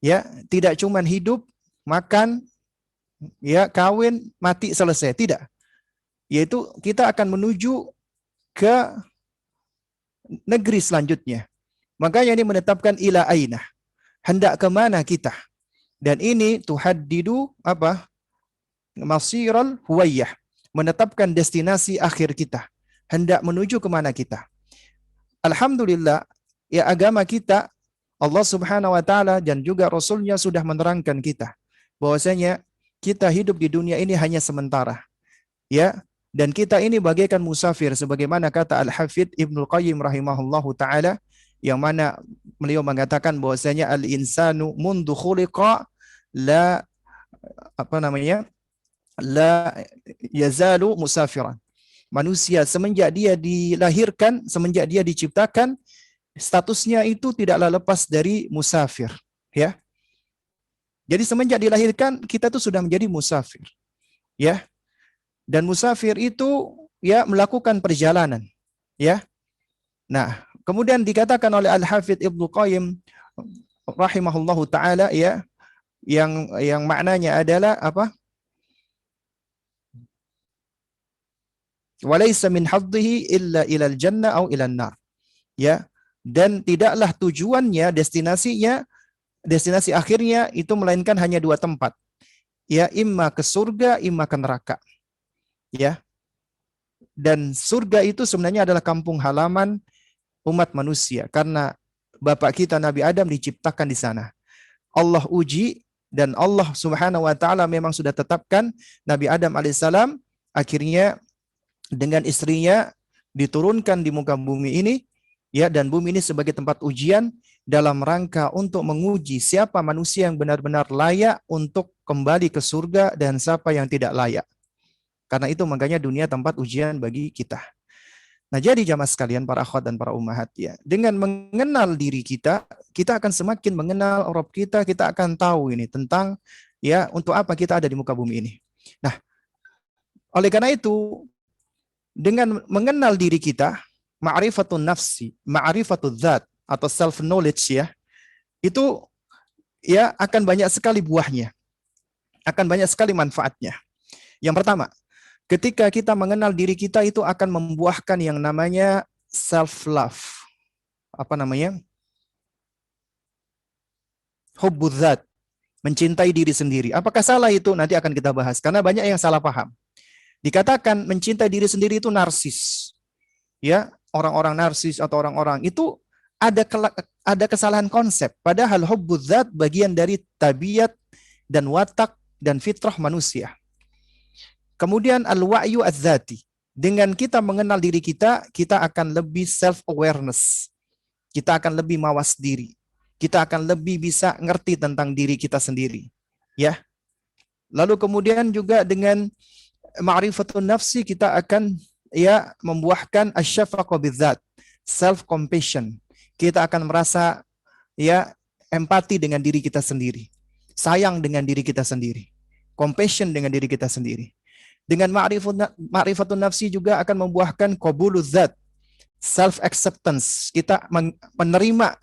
Ya, tidak cuma hidup, makan, ya, kawin, mati, selesai. Tidak. Yaitu kita akan menuju ke negeri selanjutnya. Makanya ini menetapkan ila aina. Hendak kemana kita? Dan ini tuhaddidu masiral huwayyah. Menetapkan destinasi akhir kita. Hendak menuju kemana kita. Alhamdulillah, ya, agama kita, Allah Subhanahu wa Ta'ala dan juga Rasulnya sudah menerangkan kita bahwasanya kita hidup di dunia ini hanya sementara, ya, dan kita ini bagaikan musafir, sebagaimana kata Al-Hafidz Ibnu Qayyim rahimahullahu Ta'ala, yang mana beliau mengatakan bahwasanya al-insanu mundu khuliqa la yazalu musafiran. Manusia semenjak dia dilahirkan, semenjak dia diciptakan, statusnya itu tidaklah lepas dari musafir, ya. Jadi semenjak dilahirkan kita tuh sudah menjadi musafir, ya. Dan musafir itu, ya, melakukan perjalanan, ya. Nah, kemudian dikatakan oleh Al-Hafidz Ibnu Qayyim rahimahullahu Ta'ala, ya, yang maknanya adalah apa? Walaysa min hadhihi illa ilal jannah au ilan nar. Ya, dan tidaklah tujuannya, destinasi akhirnya itu melainkan hanya dua tempat. Ya, imma ke surga, imma ke neraka. Ya. Dan surga itu sebenarnya adalah kampung halaman umat manusia, karena bapak kita Nabi Adam diciptakan di sana. Allah uji, dan Allah Subhanahu wa Ta'ala memang sudah tetapkan Nabi Adam alaihissalam akhirnya dengan istrinya diturunkan di muka bumi ini, ya, dan bumi ini sebagai tempat ujian dalam rangka untuk menguji siapa manusia yang benar-benar layak untuk kembali ke surga dan siapa yang tidak layak. Karena itu makanya dunia tempat ujian bagi kita. Nah, jadi jamaah sekalian, para akhwat dan para ummahat, ya, dengan mengenal diri kita, kita akan semakin mengenal Rabb kita, kita akan tahu ini tentang, ya, untuk apa kita ada di muka bumi ini. Nah, oleh karena itu, dengan mengenal diri kita, ma'rifatun nafsi, ma'rifatul dzat atau self knowledge, ya, itu, ya, akan banyak sekali buahnya. Akan banyak sekali manfaatnya. Yang pertama, ketika kita mengenal diri kita itu akan membuahkan yang namanya self love. Hubbuz dzat, mencintai diri sendiri. Apakah salah itu? Nanti akan kita bahas karena banyak yang salah paham. Dikatakan mencintai diri sendiri itu narsis. Ya, orang-orang narsis atau orang-orang itu ada kesalahan konsep. Padahal hubbuz zat bagian dari tabiat dan watak dan fitrah manusia. Kemudian al-wa'yu az-zati. Dengan kita mengenal diri kita, kita akan lebih self-awareness. Kita akan lebih mawas diri. Kita akan lebih bisa ngerti tentang diri kita sendiri. Ya. Lalu kemudian juga dengan ma'rifatun nafsi, kita akan membuahkan asyafaqah bidzat, self-compassion. Kita akan merasa empati dengan diri kita sendiri. Sayang dengan diri kita sendiri. Compassion dengan diri kita sendiri. Dengan ma'rifatun nafsi juga akan membuahkan qabuluz zat, self-acceptance. Kita menerima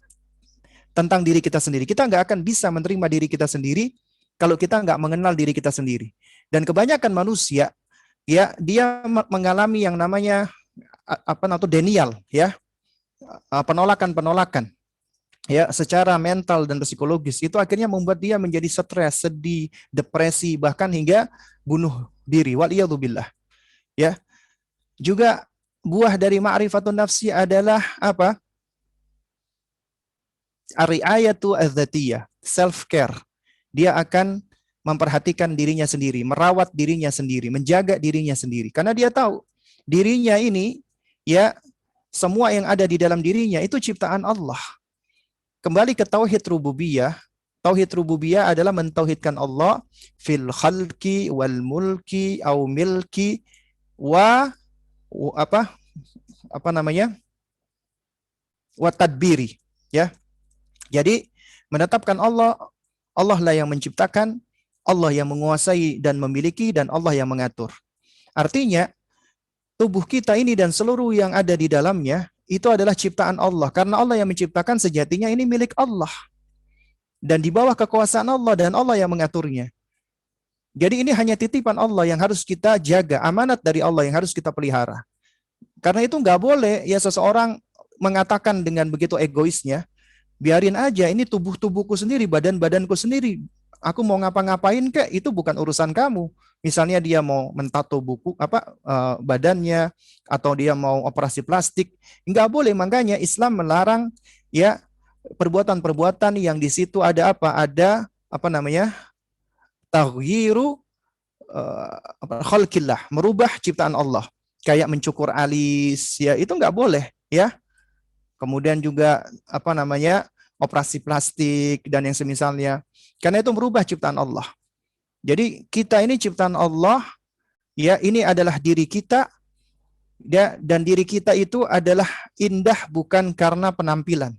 tentang diri kita sendiri. Kita nggak akan bisa menerima diri kita sendiri kalau kita nggak mengenal diri kita sendiri. Dan kebanyakan manusia, dia mengalami yang namanya denial, penolakan, secara mental dan psikologis. Itu akhirnya membuat dia menjadi stres, sedih, depresi, bahkan hingga bunuh diri. Waliyadzubillah. Ya. Juga buah dari ma'rifatun nafsi adalah apa? Ar-ri'ayatu az-zatiyah, self-care. Dia akan memperhatikan dirinya sendiri, merawat dirinya sendiri, menjaga dirinya sendiri. Karena dia tahu dirinya ini, semua yang ada di dalam dirinya itu ciptaan Allah. Kembali ke tauhid rububiyah. Tauhid rububiyah adalah mentauhidkan Allah fil khalqi wal mulki au milki wa wa tadbiri, ya. Jadi menetapkan Allah lah yang menciptakan, Allah yang menguasai dan memiliki, dan Allah yang mengatur. Artinya tubuh kita ini dan seluruh yang ada di dalamnya itu adalah ciptaan Allah. Karena Allah yang menciptakan, sejatinya ini milik Allah. Dan di bawah kekuasaan Allah, dan Allah yang mengaturnya. Jadi ini hanya titipan Allah yang harus kita jaga, amanat dari Allah yang harus kita pelihara. Karena itu nggak boleh seseorang mengatakan dengan begitu egoisnya, biarin aja, ini tubuhku sendiri, badanku sendiri. Aku mau ngapa-ngapain kek, itu bukan urusan kamu. Misalnya dia mau mentato badannya, atau dia mau operasi plastik, nggak boleh. Makanya Islam melarang perbuatan-perbuatan yang di situ ada taghyiru khalqillah, merubah ciptaan Allah, kayak mencukur alis, itu nggak boleh, ya. Kemudian juga operasi plastik dan yang semisalnya, karena itu merubah ciptaan Allah. Jadi kita ini ciptaan Allah, ini adalah diri kita, dan diri kita itu adalah indah bukan karena penampilan.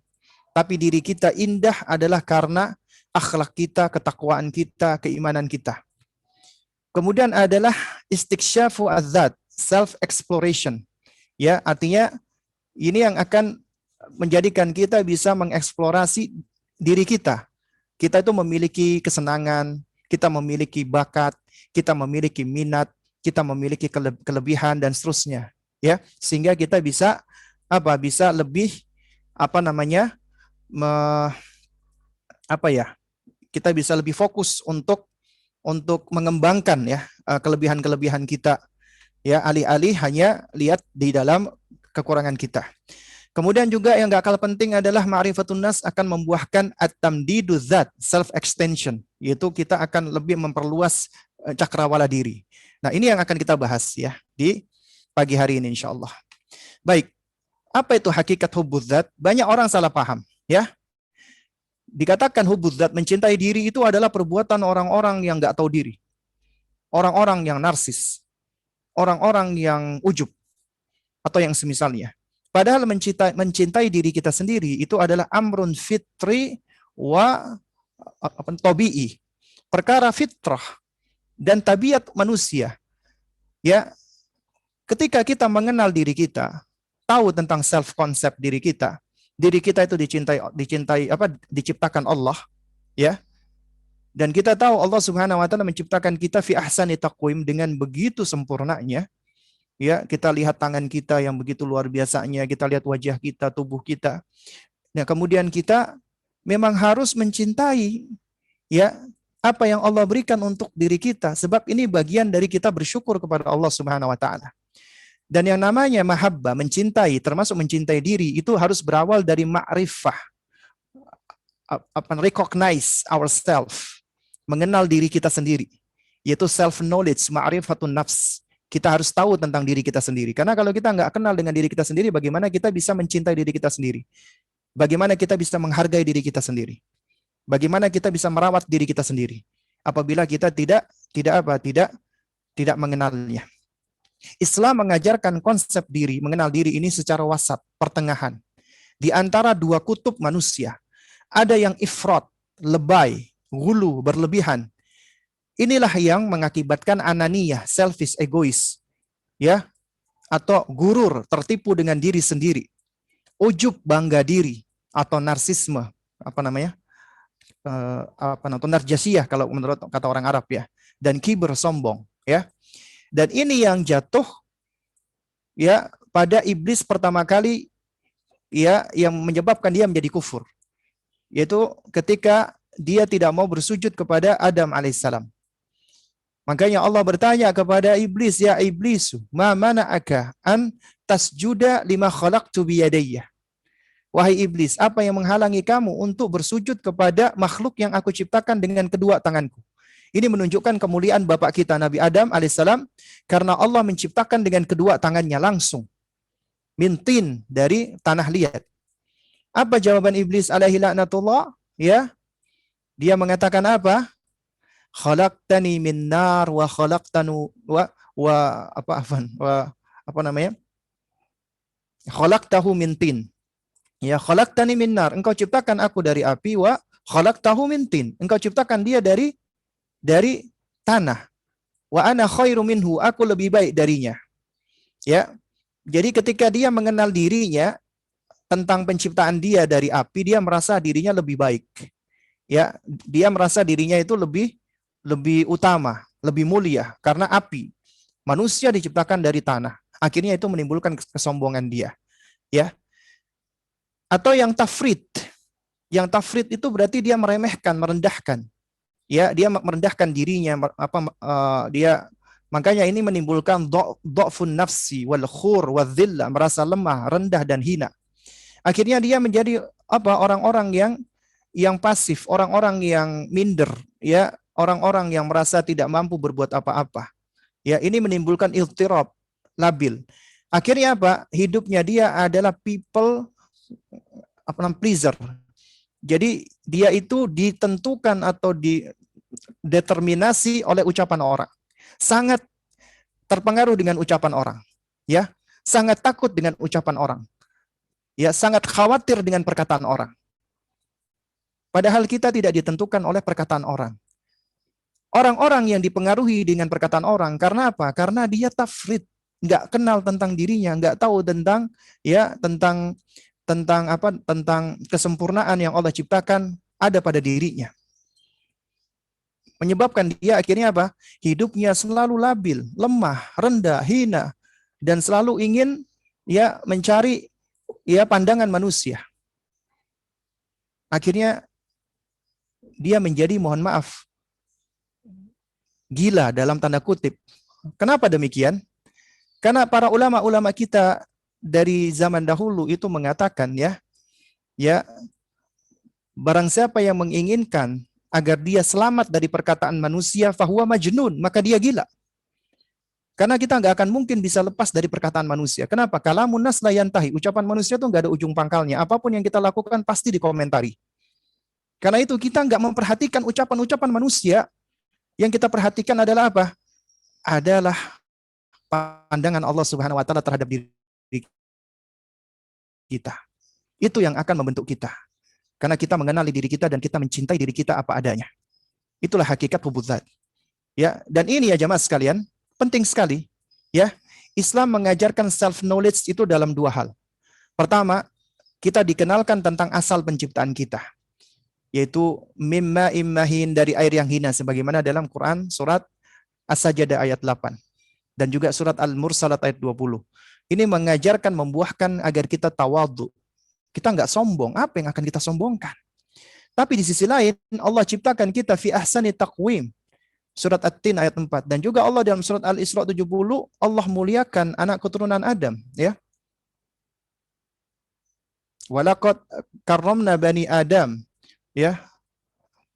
Tapi diri kita indah adalah karena akhlak kita, ketakwaan kita, keimanan kita. Kemudian adalah istiksyafu az-zat, self-exploration. Artinya ini yang akan menjadikan kita bisa mengeksplorasi diri kita. Kita itu memiliki kesenangan, kita memiliki bakat, kita memiliki minat, kita memiliki kelebihan dan seterusnya. Sehingga kita bisa lebih kita bisa lebih fokus untuk mengembangkan kelebihan-kelebihan kita, alih-alih hanya lihat di dalam kekurangan kita. Kemudian juga yang gak kalah penting adalah ma'rifatun nas akan membuahkan at-tamdidu zat, self-extension, yaitu kita akan lebih memperluas cakrawala diri. Nah, ini yang akan kita bahas di pagi hari ini insyaallah. Baik, apa itu hakikat hubbuz zat? Banyak orang salah paham, Dikatakan hubbuz zat, mencintai diri, itu adalah perbuatan orang-orang yang gak tahu diri. Orang-orang yang narsis. Orang-orang yang ujub. Atau yang semisalnya. Padahal mencintai diri kita sendiri itu adalah amrun fitri wa tabi'i. Perkara fitrah dan tabiat manusia. Ketika kita mengenal diri kita, tahu tentang self concept diri kita itu diciptakan Allah, Dan kita tahu Allah Subhanahu wa taala menciptakan kita fi ahsani taqwim, dengan begitu sempurnanya. Kita lihat tangan kita yang begitu luar biasanya, kita lihat wajah kita, tubuh kita. Nah, kemudian kita memang harus mencintai apa yang Allah berikan untuk diri kita, sebab ini bagian dari kita bersyukur kepada Allah Subhanahu wa taala. Dan yang namanya mahabbah, mencintai, termasuk mencintai diri, itu harus berawal dari ma'rifah, recognize ourselves, mengenal diri kita sendiri, yaitu self knowledge, ma'rifatun nafs. Kita harus tahu tentang diri kita sendiri. Karena kalau kita nggak kenal dengan diri kita sendiri, bagaimana kita bisa mencintai diri kita sendiri? Bagaimana kita bisa menghargai diri kita sendiri? Bagaimana kita bisa merawat diri kita sendiri? Apabila kita tidak mengenalnya. Islam mengajarkan konsep diri, mengenal diri ini secara wasat, pertengahan. Di antara dua kutub manusia. Ada yang ifrat, lebay, gulu, berlebihan. Inilah yang mengakibatkan ananiyah, selfish, egois, ya, atau gurur, tertipu dengan diri sendiri, ujub, bangga diri, atau narsisme, atau narjasiyah kalau menurut kata orang Arab, ya, dan kibr, sombong, ya. Dan ini yang jatuh, ya, pada iblis pertama kali, ya, yang menyebabkan dia menjadi kufur, yaitu ketika dia tidak mau bersujud kepada Adam alaihissalam. Makanya Allah bertanya kepada iblis, ya iblis, ma mana'aka an tasjuda lima khalaqtu biyadayya. Wahai iblis, apa yang menghalangi kamu untuk bersujud kepada makhluk yang aku ciptakan dengan kedua tanganku? Ini menunjukkan kemuliaan bapak kita Nabi Adam alaihissalam, karena Allah menciptakan dengan kedua tangannya langsung, mintin, dari tanah liat. Apa jawaban iblis alaihi laknatullah? Ya, dia mengatakan apa? Khalaqtani min nar wa khalaqtanu khalaqtahu min tin. Ya, khalaqtani min nar, engkau ciptakan aku dari api, wa khalaqtahu min tin, engkau ciptakan dia dari tanah. Wa ana khairu minhu, aku lebih baik darinya. Ya. Jadi ketika dia mengenal dirinya tentang penciptaan dia dari api, dia merasa dirinya lebih baik. Ya, dia merasa dirinya itu lebih utama, lebih mulia karena api. Manusia diciptakan dari tanah. Akhirnya itu menimbulkan kesombongan dia. Ya. Atau yang tafrid. Yang tafrid itu berarti dia meremehkan, merendahkan. Ya, dia merendahkan dirinya, makanya ini menimbulkan dha'fun nafsi wal khur wal dhillah, merasa lemah, rendah dan hina. Akhirnya dia menjadi orang-orang yang pasif, orang-orang yang minder, ya, orang-orang yang merasa tidak mampu berbuat apa-apa. Ya, ini menimbulkan iltirab, labil. Akhirnya apa? Hidupnya dia adalah people pleaser. Jadi dia itu ditentukan atau dideterminasi oleh ucapan orang. Sangat terpengaruh dengan ucapan orang. Ya, sangat takut dengan ucapan orang. Ya, sangat khawatir dengan perkataan orang. Padahal kita tidak ditentukan oleh perkataan orang. Orang-orang yang dipengaruhi dengan perkataan orang, karena apa? Karena dia tafrid, nggak kenal tentang dirinya, nggak tahu tentang kesempurnaan yang Allah ciptakan ada pada dirinya. Menyebabkan dia akhirnya apa? Hidupnya selalu labil, lemah, rendah, hina, dan selalu ingin mencari pandangan manusia. Akhirnya dia menjadi, mohon maaf, gila dalam tanda kutip. Kenapa demikian? Karena para ulama-ulama kita dari zaman dahulu itu mengatakan, ya, barang siapa yang menginginkan agar dia selamat dari perkataan manusia, fahuwa majnun, maka dia gila. Karena kita nggak akan mungkin bisa lepas dari perkataan manusia. Kenapa? Kalamun nas la yantahi, ucapan manusia itu nggak ada ujung pangkalnya. Apapun yang kita lakukan pasti dikomentari. Karena itu kita nggak memperhatikan ucapan-ucapan manusia. Yang kita perhatikan adalah apa? Adalah pandangan Allah Subhanahu wa taala terhadap diri kita. Itu yang akan membentuk kita. Karena kita mengenali diri kita dan kita mencintai diri kita apa adanya. Itulah hakikat hubudzat. Ya, dan ini ya jamaah sekalian, penting sekali, ya. Islam mengajarkan self knowledge itu dalam dua hal. Pertama, kita dikenalkan tentang asal penciptaan kita, yaitu mimma immahin, dari air yang hina, sebagaimana dalam Quran surat As-Sajdah ayat 8 dan juga surat Al-Mursalat ayat 20. Ini mengajarkan, membuahkan agar kita tawadhu. Kita nggak sombong. Apa yang akan kita sombongkan? Tapi di sisi lain Allah ciptakan kita fi ahsani taqwim, Surat At-Tin ayat 4. Dan juga Allah dalam surat Al-Isra 70, Allah muliakan anak keturunan Adam, ya. Walaqad karramna bani Adam, ya,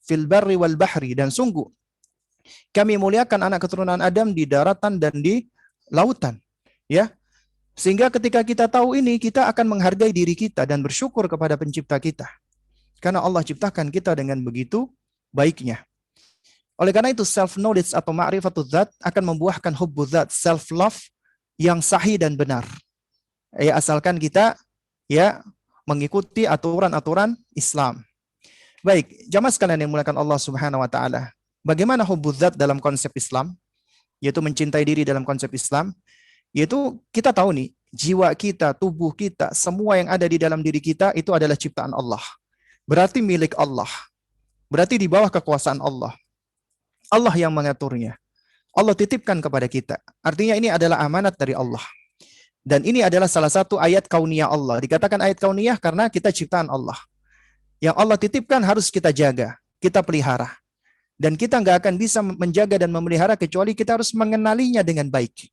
fil barri wal bahri, dan sungguh kami muliakan anak keturunan Adam di daratan dan di lautan, ya. Sehingga ketika kita tahu ini, kita akan menghargai diri kita dan bersyukur kepada pencipta kita. Karena Allah ciptakan kita dengan begitu baiknya. Oleh karena itu, self-knowledge atau ma'rifatul dzat akan membuahkan hubbul dzat, self-love yang sahih dan benar. Ya, asalkan kita ya mengikuti aturan-aturan Islam. Baik, jamaah sekalian yang dimuliakan Allah Subhanahu wa taala. Bagaimana hubbul dzat dalam konsep Islam? Yaitu mencintai diri dalam konsep Islam. Yaitu kita tahu nih, jiwa kita, tubuh kita, semua yang ada di dalam diri kita itu adalah ciptaan Allah. Berarti milik Allah. Berarti di bawah kekuasaan Allah. Allah yang mengaturnya. Allah titipkan kepada kita. Artinya ini adalah amanat dari Allah. Dan ini adalah salah satu ayat kauniyah Allah. Dikatakan ayat kauniyah karena kita ciptaan Allah. Yang Allah titipkan harus kita jaga, kita pelihara. Dan kita nggak akan bisa menjaga dan memelihara kecuali kita harus mengenalinya dengan baik.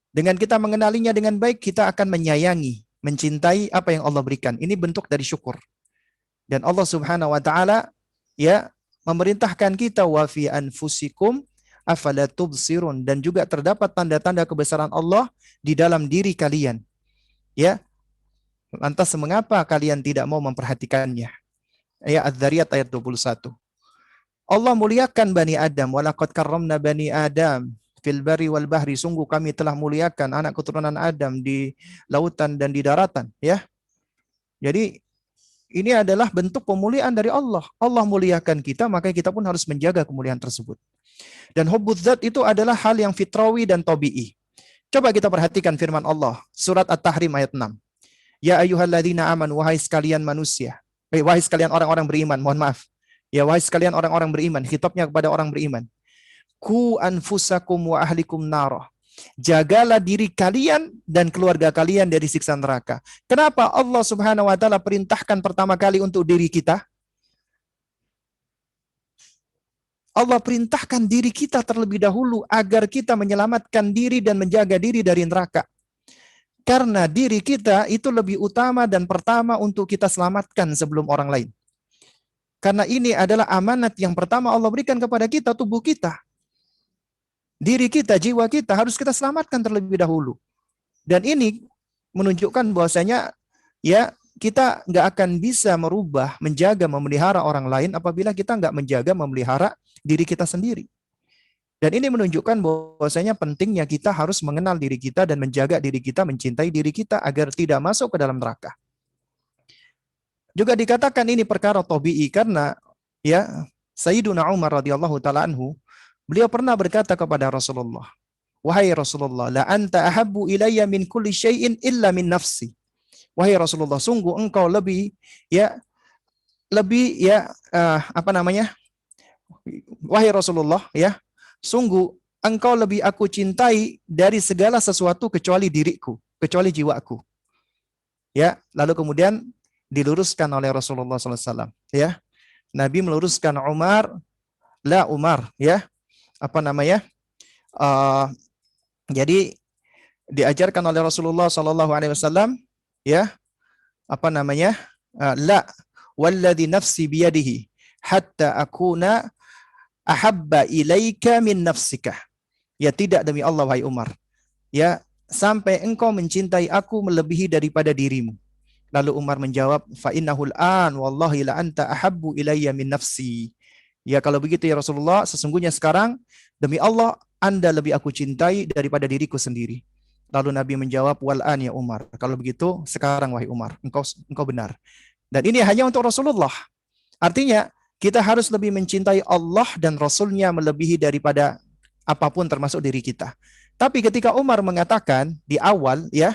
Dengan kita mengenalinya dengan baik, kita akan menyayangi, mencintai apa yang Allah berikan. Ini bentuk dari syukur. Dan Allah Subhanahu wa taala ya memerintahkan kita wa fi anfusikum afala tubsirun, dan juga terdapat tanda-tanda kebesaran Allah di dalam diri kalian. Ya. Lantas mengapa kalian tidak mau memperhatikannya? Ya, Adz-Dzariyat ayat 21. Allah muliakan Bani Adam, walaqad karramna Bani Adam fil barri wal bahri, sungguh kami telah muliakan anak keturunan Adam di lautan dan di daratan, ya. Jadi ini adalah bentuk pemuliaan dari Allah. Allah muliakan kita, maka kita pun harus menjaga kemuliaan tersebut. Dan hubbul dzat itu adalah hal yang fitrawi dan tabi'i. Coba kita perhatikan firman Allah, surat At-Tahrim ayat 6. Ya ayyuhalladzina amanu, wahai sekalian manusia. Wahai sekalian orang-orang beriman, mohon maaf. Ya, wahai sekalian orang-orang beriman, khitabnya kepada orang beriman. Ku anfusakum wa ahlikum narah. Jagalah diri kalian dan keluarga kalian dari siksa neraka. Kenapa Allah Subhanahu wa taala perintahkan pertama kali untuk diri kita? Allah perintahkan diri kita terlebih dahulu agar kita menyelamatkan diri dan menjaga diri dari neraka. Karena diri kita itu lebih utama dan pertama untuk kita selamatkan sebelum orang lain. Karena ini adalah amanat yang pertama Allah berikan kepada kita, tubuh kita. Diri kita, jiwa kita harus kita selamatkan terlebih dahulu. Dan ini menunjukkan bahwasanya ya kita nggak akan bisa merubah, menjaga, memelihara orang lain apabila kita nggak menjaga, memelihara diri kita sendiri. Dan ini menunjukkan bahwasanya pentingnya kita harus mengenal diri kita dan menjaga diri kita, mencintai diri kita agar tidak masuk ke dalam neraka. Juga dikatakan ini perkara tabi'i karena ya Sayyiduna Umar radhiyallahu taala anhu, beliau pernah berkata kepada Rasulullah, wahai Rasulullah, la anta ahabbu ilayya min kulli syai'in illa min nafsi. Wahai Rasulullah, sungguh engkau lebih wahai Rasulullah, ya, sungguh engkau lebih aku cintai dari segala sesuatu kecuali diriku, kecuali jiwaku. Ya, lalu kemudian diluruskan oleh Rasulullah SAW. Ya, Nabi meluruskan Umar, ya, jadi diajarkan oleh Rasulullah SAW, ya, la walladhi nafsi biyadihi hatta akuna ahabba ilaika min nafsika. Ya, tidak demi Allah wahai Umar, ya, sampai engkau mencintai aku melebihi daripada dirimu. Lalu Umar menjawab, fa innahul an wallahi la anta ahabbu ilayya min nafsi. Ya, kalau begitu ya Rasulullah, sesungguhnya sekarang demi Allah Anda lebih aku cintai daripada diriku sendiri. Lalu Nabi menjawab, wal an ya Umar. Kalau begitu sekarang wahai Umar, engkau benar. Dan ini hanya untuk Rasulullah. Artinya kita harus lebih mencintai Allah dan Rasulnya melebihi daripada apapun termasuk diri kita. Tapi ketika Umar mengatakan di awal, ya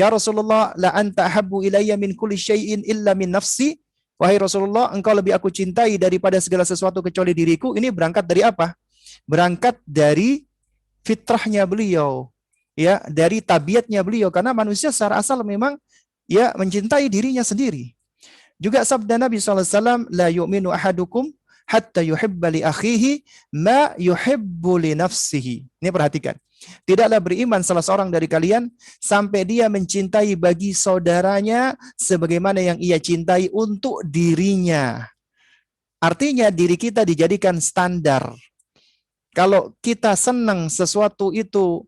Rasulullah, la anta habbu ilayya min kulli syai'in illa min nafsi. Wahai Rasulullah, engkau lebih aku cintai daripada segala sesuatu kecuali diriku. Ini berangkat dari apa? Berangkat dari fitrahnya beliau, ya, dari tabiatnya beliau, karena manusia secara asal memang ya mencintai dirinya sendiri. Juga sabda Nabi SAW, la yu'minu ahadukum hatta yuhibba li akhihi ma yuhibbu li nafsihi. Ini perhatikan. Tidaklah beriman salah seorang dari kalian sampai dia mencintai bagi saudaranya sebagaimana yang ia cintai untuk dirinya. Artinya diri kita dijadikan standar. Kalau kita senang sesuatu itu,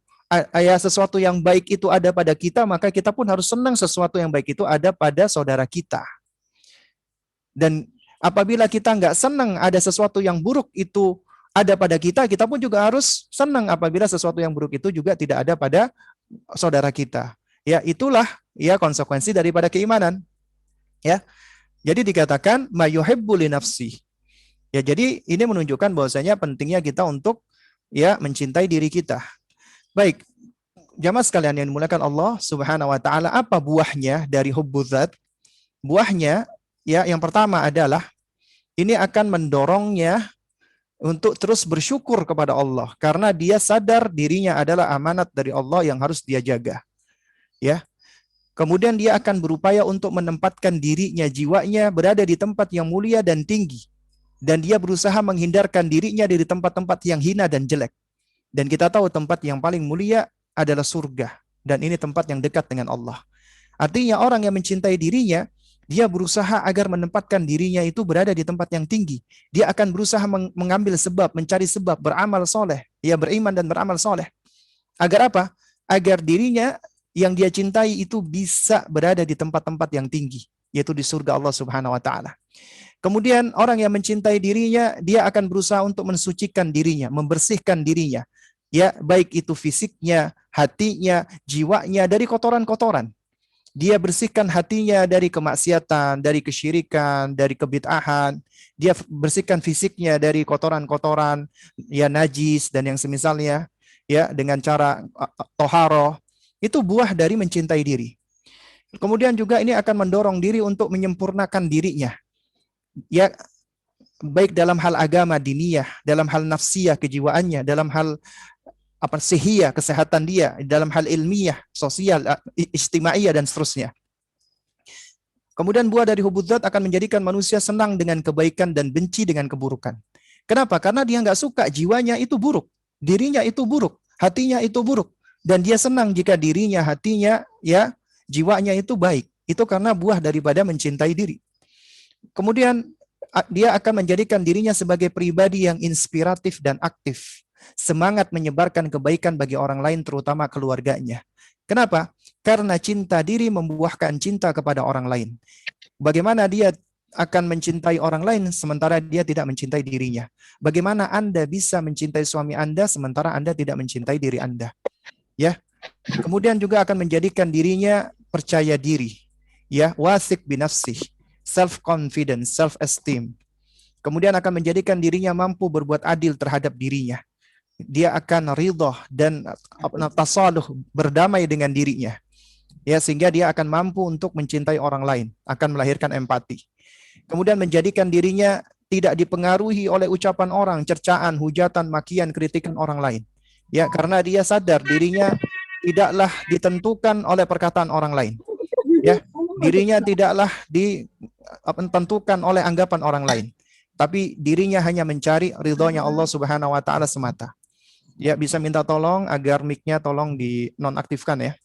sesuatu yang baik itu ada pada kita, maka kita pun harus senang sesuatu yang baik itu ada pada saudara kita. Dan apabila kita nggak senang ada sesuatu yang buruk itu ada pada kita, kita pun juga harus senang apabila sesuatu yang buruk itu juga tidak ada pada saudara kita. Ya, itulah ya konsekuensi daripada keimanan. Ya. Jadi dikatakan mayuhibbu li nafsi. Ya, jadi ini menunjukkan bahwasanya pentingnya kita untuk ya mencintai diri kita. Baik, jamaah sekalian yang dimuliakan Allah Subhanahu wa taala, apa buahnya dari hubbuzat? Buahnya ya yang pertama adalah ini akan mendorongnya untuk terus bersyukur kepada Allah karena dia sadar dirinya adalah amanat dari Allah yang harus dia jaga. Ya. Kemudian dia akan berupaya untuk menempatkan dirinya, jiwanya berada di tempat yang mulia dan tinggi. Dan dia berusaha menghindarkan dirinya dari tempat-tempat yang hina dan jelek. Dan kita tahu tempat yang paling mulia adalah surga. Dan ini tempat yang dekat dengan Allah. Artinya orang yang mencintai dirinya, dia berusaha agar menempatkan dirinya itu berada di tempat yang tinggi. Dia akan berusaha mengambil sebab, mencari sebab, beramal soleh. Ia beriman dan beramal soleh. Agar apa? Agar dirinya yang dia cintai itu bisa berada di tempat-tempat yang tinggi, yaitu di surga Allah Subhanahu wa taala. Kemudian orang yang mencintai dirinya, dia akan berusaha untuk mensucikan dirinya, membersihkan dirinya. Ya, baik itu fisiknya, hatinya, jiwanya dari kotoran-kotoran. Dia bersihkan hatinya dari kemaksiatan, dari kesyirikan, dari kebid'ahan. Dia bersihkan fisiknya dari kotoran-kotoran, ya najis dan yang semisalnya, ya dengan cara toharoh. Itu buah dari mencintai diri. Kemudian juga ini akan mendorong diri untuk menyempurnakan dirinya. Ya, baik dalam hal agama diniyah, dalam hal nafsiyah kejiwaannya, dalam hal sihiyah kesehatan dia, dalam hal ilmiah, sosial, ijtimaiyah dan seterusnya. Kemudian buah dari hubbuzat akan menjadikan manusia senang dengan kebaikan dan benci dengan keburukan. Kenapa? Karena dia nggak suka jiwanya itu buruk, dirinya itu buruk, hatinya itu buruk. Dan dia senang jika dirinya, hatinya, ya, jiwanya itu baik. Itu karena buah daripada mencintai diri. Kemudian dia akan menjadikan dirinya sebagai pribadi yang inspiratif dan aktif. Semangat menyebarkan kebaikan bagi orang lain, terutama keluarganya. Kenapa? Karena cinta diri membuahkan cinta kepada orang lain. Bagaimana dia akan mencintai orang lain sementara dia tidak mencintai dirinya? Bagaimana Anda bisa mencintai suami Anda sementara Anda tidak mencintai diri Anda? Ya, kemudian juga akan menjadikan dirinya percaya diri, ya, wasik binafsih, self confidence, self esteem. Kemudian akan menjadikan dirinya mampu berbuat adil terhadap dirinya. Dia akan ridha dan tasaluh, berdamai dengan dirinya, ya, sehingga dia akan mampu untuk mencintai orang lain, akan melahirkan empati. Kemudian menjadikan dirinya tidak dipengaruhi oleh ucapan orang, cercaan, hujatan, makian, kritikan orang lain. Ya, karena dia sadar dirinya tidaklah ditentukan oleh perkataan orang lain. Ya, dirinya tidaklah ditentukan oleh anggapan orang lain. Tapi dirinya hanya mencari ridhonya Allah Subhanahu wa taala semata. Ya, bisa minta tolong agar mic-nya tolong dinonaktifkan ya.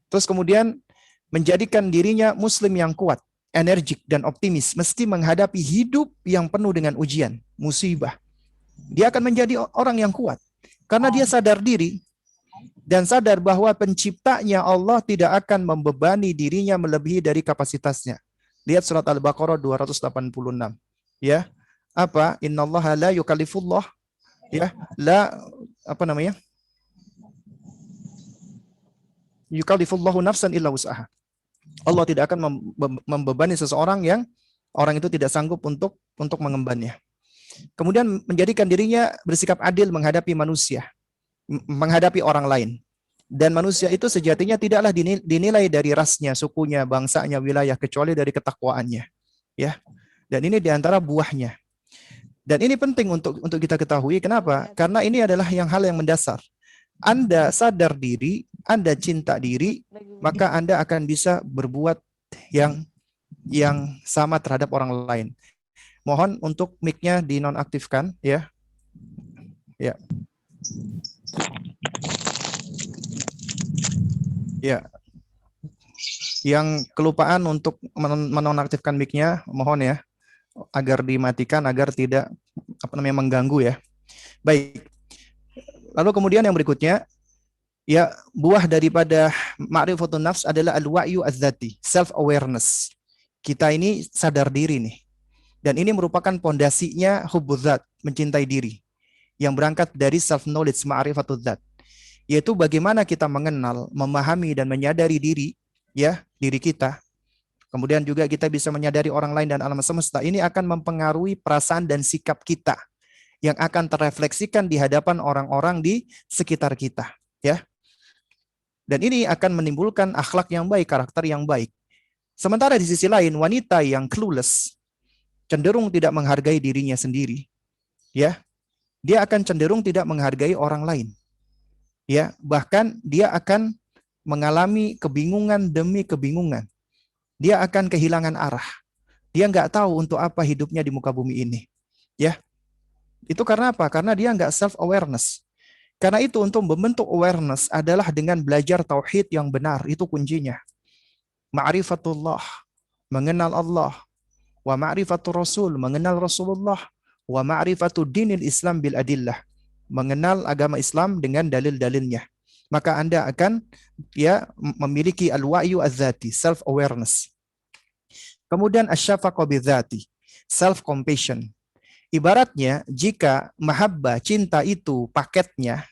Terus kemudian menjadikan dirinya muslim yang kuat, energik dan optimis mesti menghadapi hidup yang penuh dengan ujian, musibah. Dia akan menjadi orang yang kuat. Karena dia sadar diri dan sadar bahwa penciptanya Allah tidak akan membebani dirinya melebihi dari kapasitasnya. Lihat surat Al-Baqarah 286. Ya. Apa? Innallaha la yukallifullah, ya, la yukallifullahu nafsan illa wus'aha. Allah tidak akan membebani seseorang yang orang itu tidak sanggup untuk mengembannya. Kemudian menjadikan dirinya bersikap adil menghadapi manusia, menghadapi orang lain. Dan manusia itu sejatinya tidaklah dinilai dari rasnya, sukunya, bangsanya, wilayah, kecuali dari ketakwaannya. Ya. Dan ini diantara buahnya. Dan ini penting untuk kita ketahui. Kenapa? Karena ini adalah hal yang mendasar. Anda sadar diri, Anda cinta diri, maka Anda akan bisa berbuat yang sama terhadap orang lain. Mohon untuk mic-nya dinonaktifkan ya. Ya. Ya. Yang kelupaan untuk menonaktifkan mic-nya, mohon ya agar dimatikan agar tidak mengganggu ya. Baik. Lalu kemudian yang berikutnya, ya, buah daripada ma'rifatun nafs adalah al-wa'yu az-zati, self awareness. Kita ini sadar diri nih. Dan ini merupakan pondasinya hubbuzat, mencintai diri, yang berangkat dari self knowledge, ma'rifatul zat, yaitu bagaimana kita mengenal, memahami dan menyadari diri, ya, diri kita. Kemudian juga kita bisa menyadari orang lain dan alam semesta. Ini akan mempengaruhi perasaan dan sikap kita yang akan terrefleksikan di hadapan orang-orang di sekitar kita, ya. Dan ini akan menimbulkan akhlak yang baik, karakter yang baik. Sementara di sisi lain, wanita yang clueless, cenderung tidak menghargai dirinya sendiri, ya. Dia akan cenderung tidak menghargai orang lain. Ya, bahkan dia akan mengalami kebingungan demi kebingungan. Dia akan kehilangan arah. Dia nggak tahu untuk apa hidupnya di muka bumi ini. Ya, itu karena apa? Karena dia nggak self awareness. Karena itu untuk membentuk awareness adalah dengan belajar tauhid yang benar. Itu kuncinya. Ma'rifatullah, mengenal Allah. Wa ma'rifatul Rasul, mengenal Rasulullah. Wa ma'rifatu dinil Islam bil adillah, mengenal agama Islam dengan dalil-dalilnya. Maka Anda akan memiliki al-wa'yu az-zati, self awareness. Kemudian asy-syafaqah bidzati, self compassion. Ibaratnya jika mahabbah, cinta itu paketnya,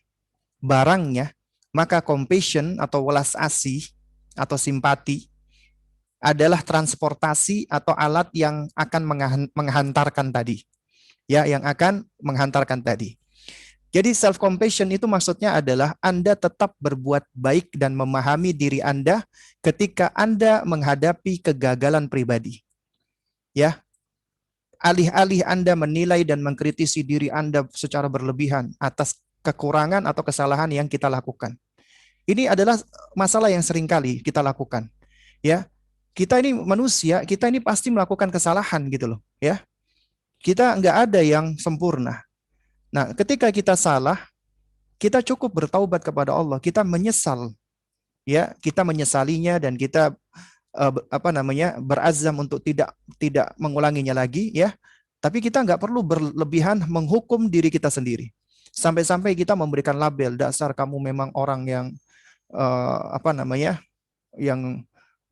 barangnya, maka compassion atau welas asih atau simpati adalah transportasi atau alat yang akan menghantarkan tadi. Ya, yang akan menghantarkan tadi. Jadi self compassion itu maksudnya adalah Anda tetap berbuat baik dan memahami diri Anda ketika Anda menghadapi kegagalan pribadi. Ya. Alih-alih Anda menilai dan mengkritisi diri Anda secara berlebihan atas kekurangan atau kesalahan yang kita lakukan. Ini adalah masalah yang sering kali kita lakukan. Ya. Kita ini manusia, kita ini pasti melakukan kesalahan gitu loh, ya. Kita nggak ada yang sempurna. Nah, ketika kita salah, kita cukup bertaubat kepada Allah, kita menyesal, ya, kita menyesalinya dan kita berazam untuk tidak mengulanginya lagi, ya. Tapi kita nggak perlu berlebihan menghukum diri kita sendiri. Sampai-sampai kita memberikan label, dasar kamu memang orang yang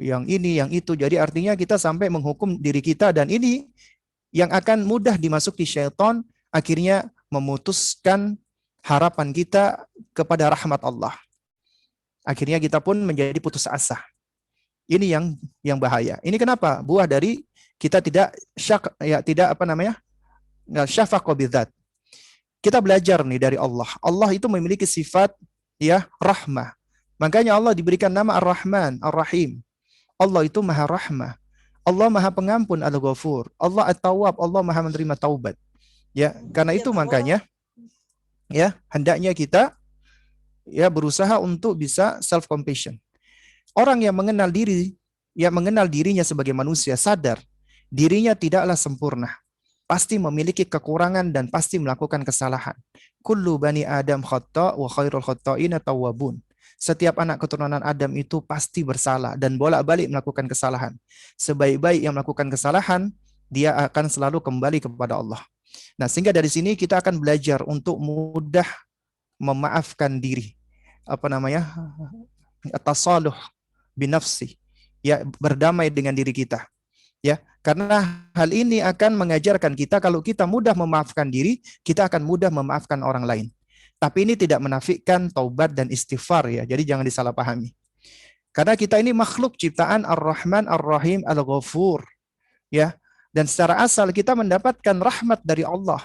yang ini, yang itu. Jadi artinya kita sampai menghukum diri kita, dan ini yang akan mudah dimasuki syaitan, akhirnya memutuskan harapan kita kepada rahmat Allah. Akhirnya kita pun menjadi putus asa. Ini yang bahaya. Ini kenapa? Buah dari kita tidak syafaqah bidzat. Kita belajar nih dari Allah. Allah itu memiliki sifat rahmah. Makanya Allah diberikan nama Ar-Rahman, Ar-Rahim. Allah itu Maha Rahmah. Allah Maha Pengampun, Al-Ghafur. Allah At-Tawwab, Allah Maha menerima taubat. Ya, karena itu makanya hendaknya kita berusaha untuk bisa self compassion. Orang yang mengenal diri, yang mengenal dirinya sebagai manusia, sadar dirinya tidaklah sempurna. Pasti memiliki kekurangan dan pasti melakukan kesalahan. Kullu bani Adam khata' wa khairul khata'ina tawwabun. Setiap anak keturunan Adam itu pasti bersalah dan bolak-balik melakukan kesalahan. Sebaik-baik yang melakukan kesalahan, dia akan selalu kembali kepada Allah. Nah, sehingga dari sini kita akan belajar untuk mudah memaafkan diri. Tasaluh binafsi. Ya, berdamai dengan diri kita. Ya, karena hal ini akan mengajarkan kita kalau kita mudah memaafkan diri, kita akan mudah memaafkan orang lain. Tapi ini tidak menafikan taubat dan istighfar ya. Jadi jangan disalahpahami. Karena kita ini makhluk ciptaan Ar-Rahman, Ar-Rahim, Al-Ghafur. Ya. Dan secara asal kita mendapatkan rahmat dari Allah.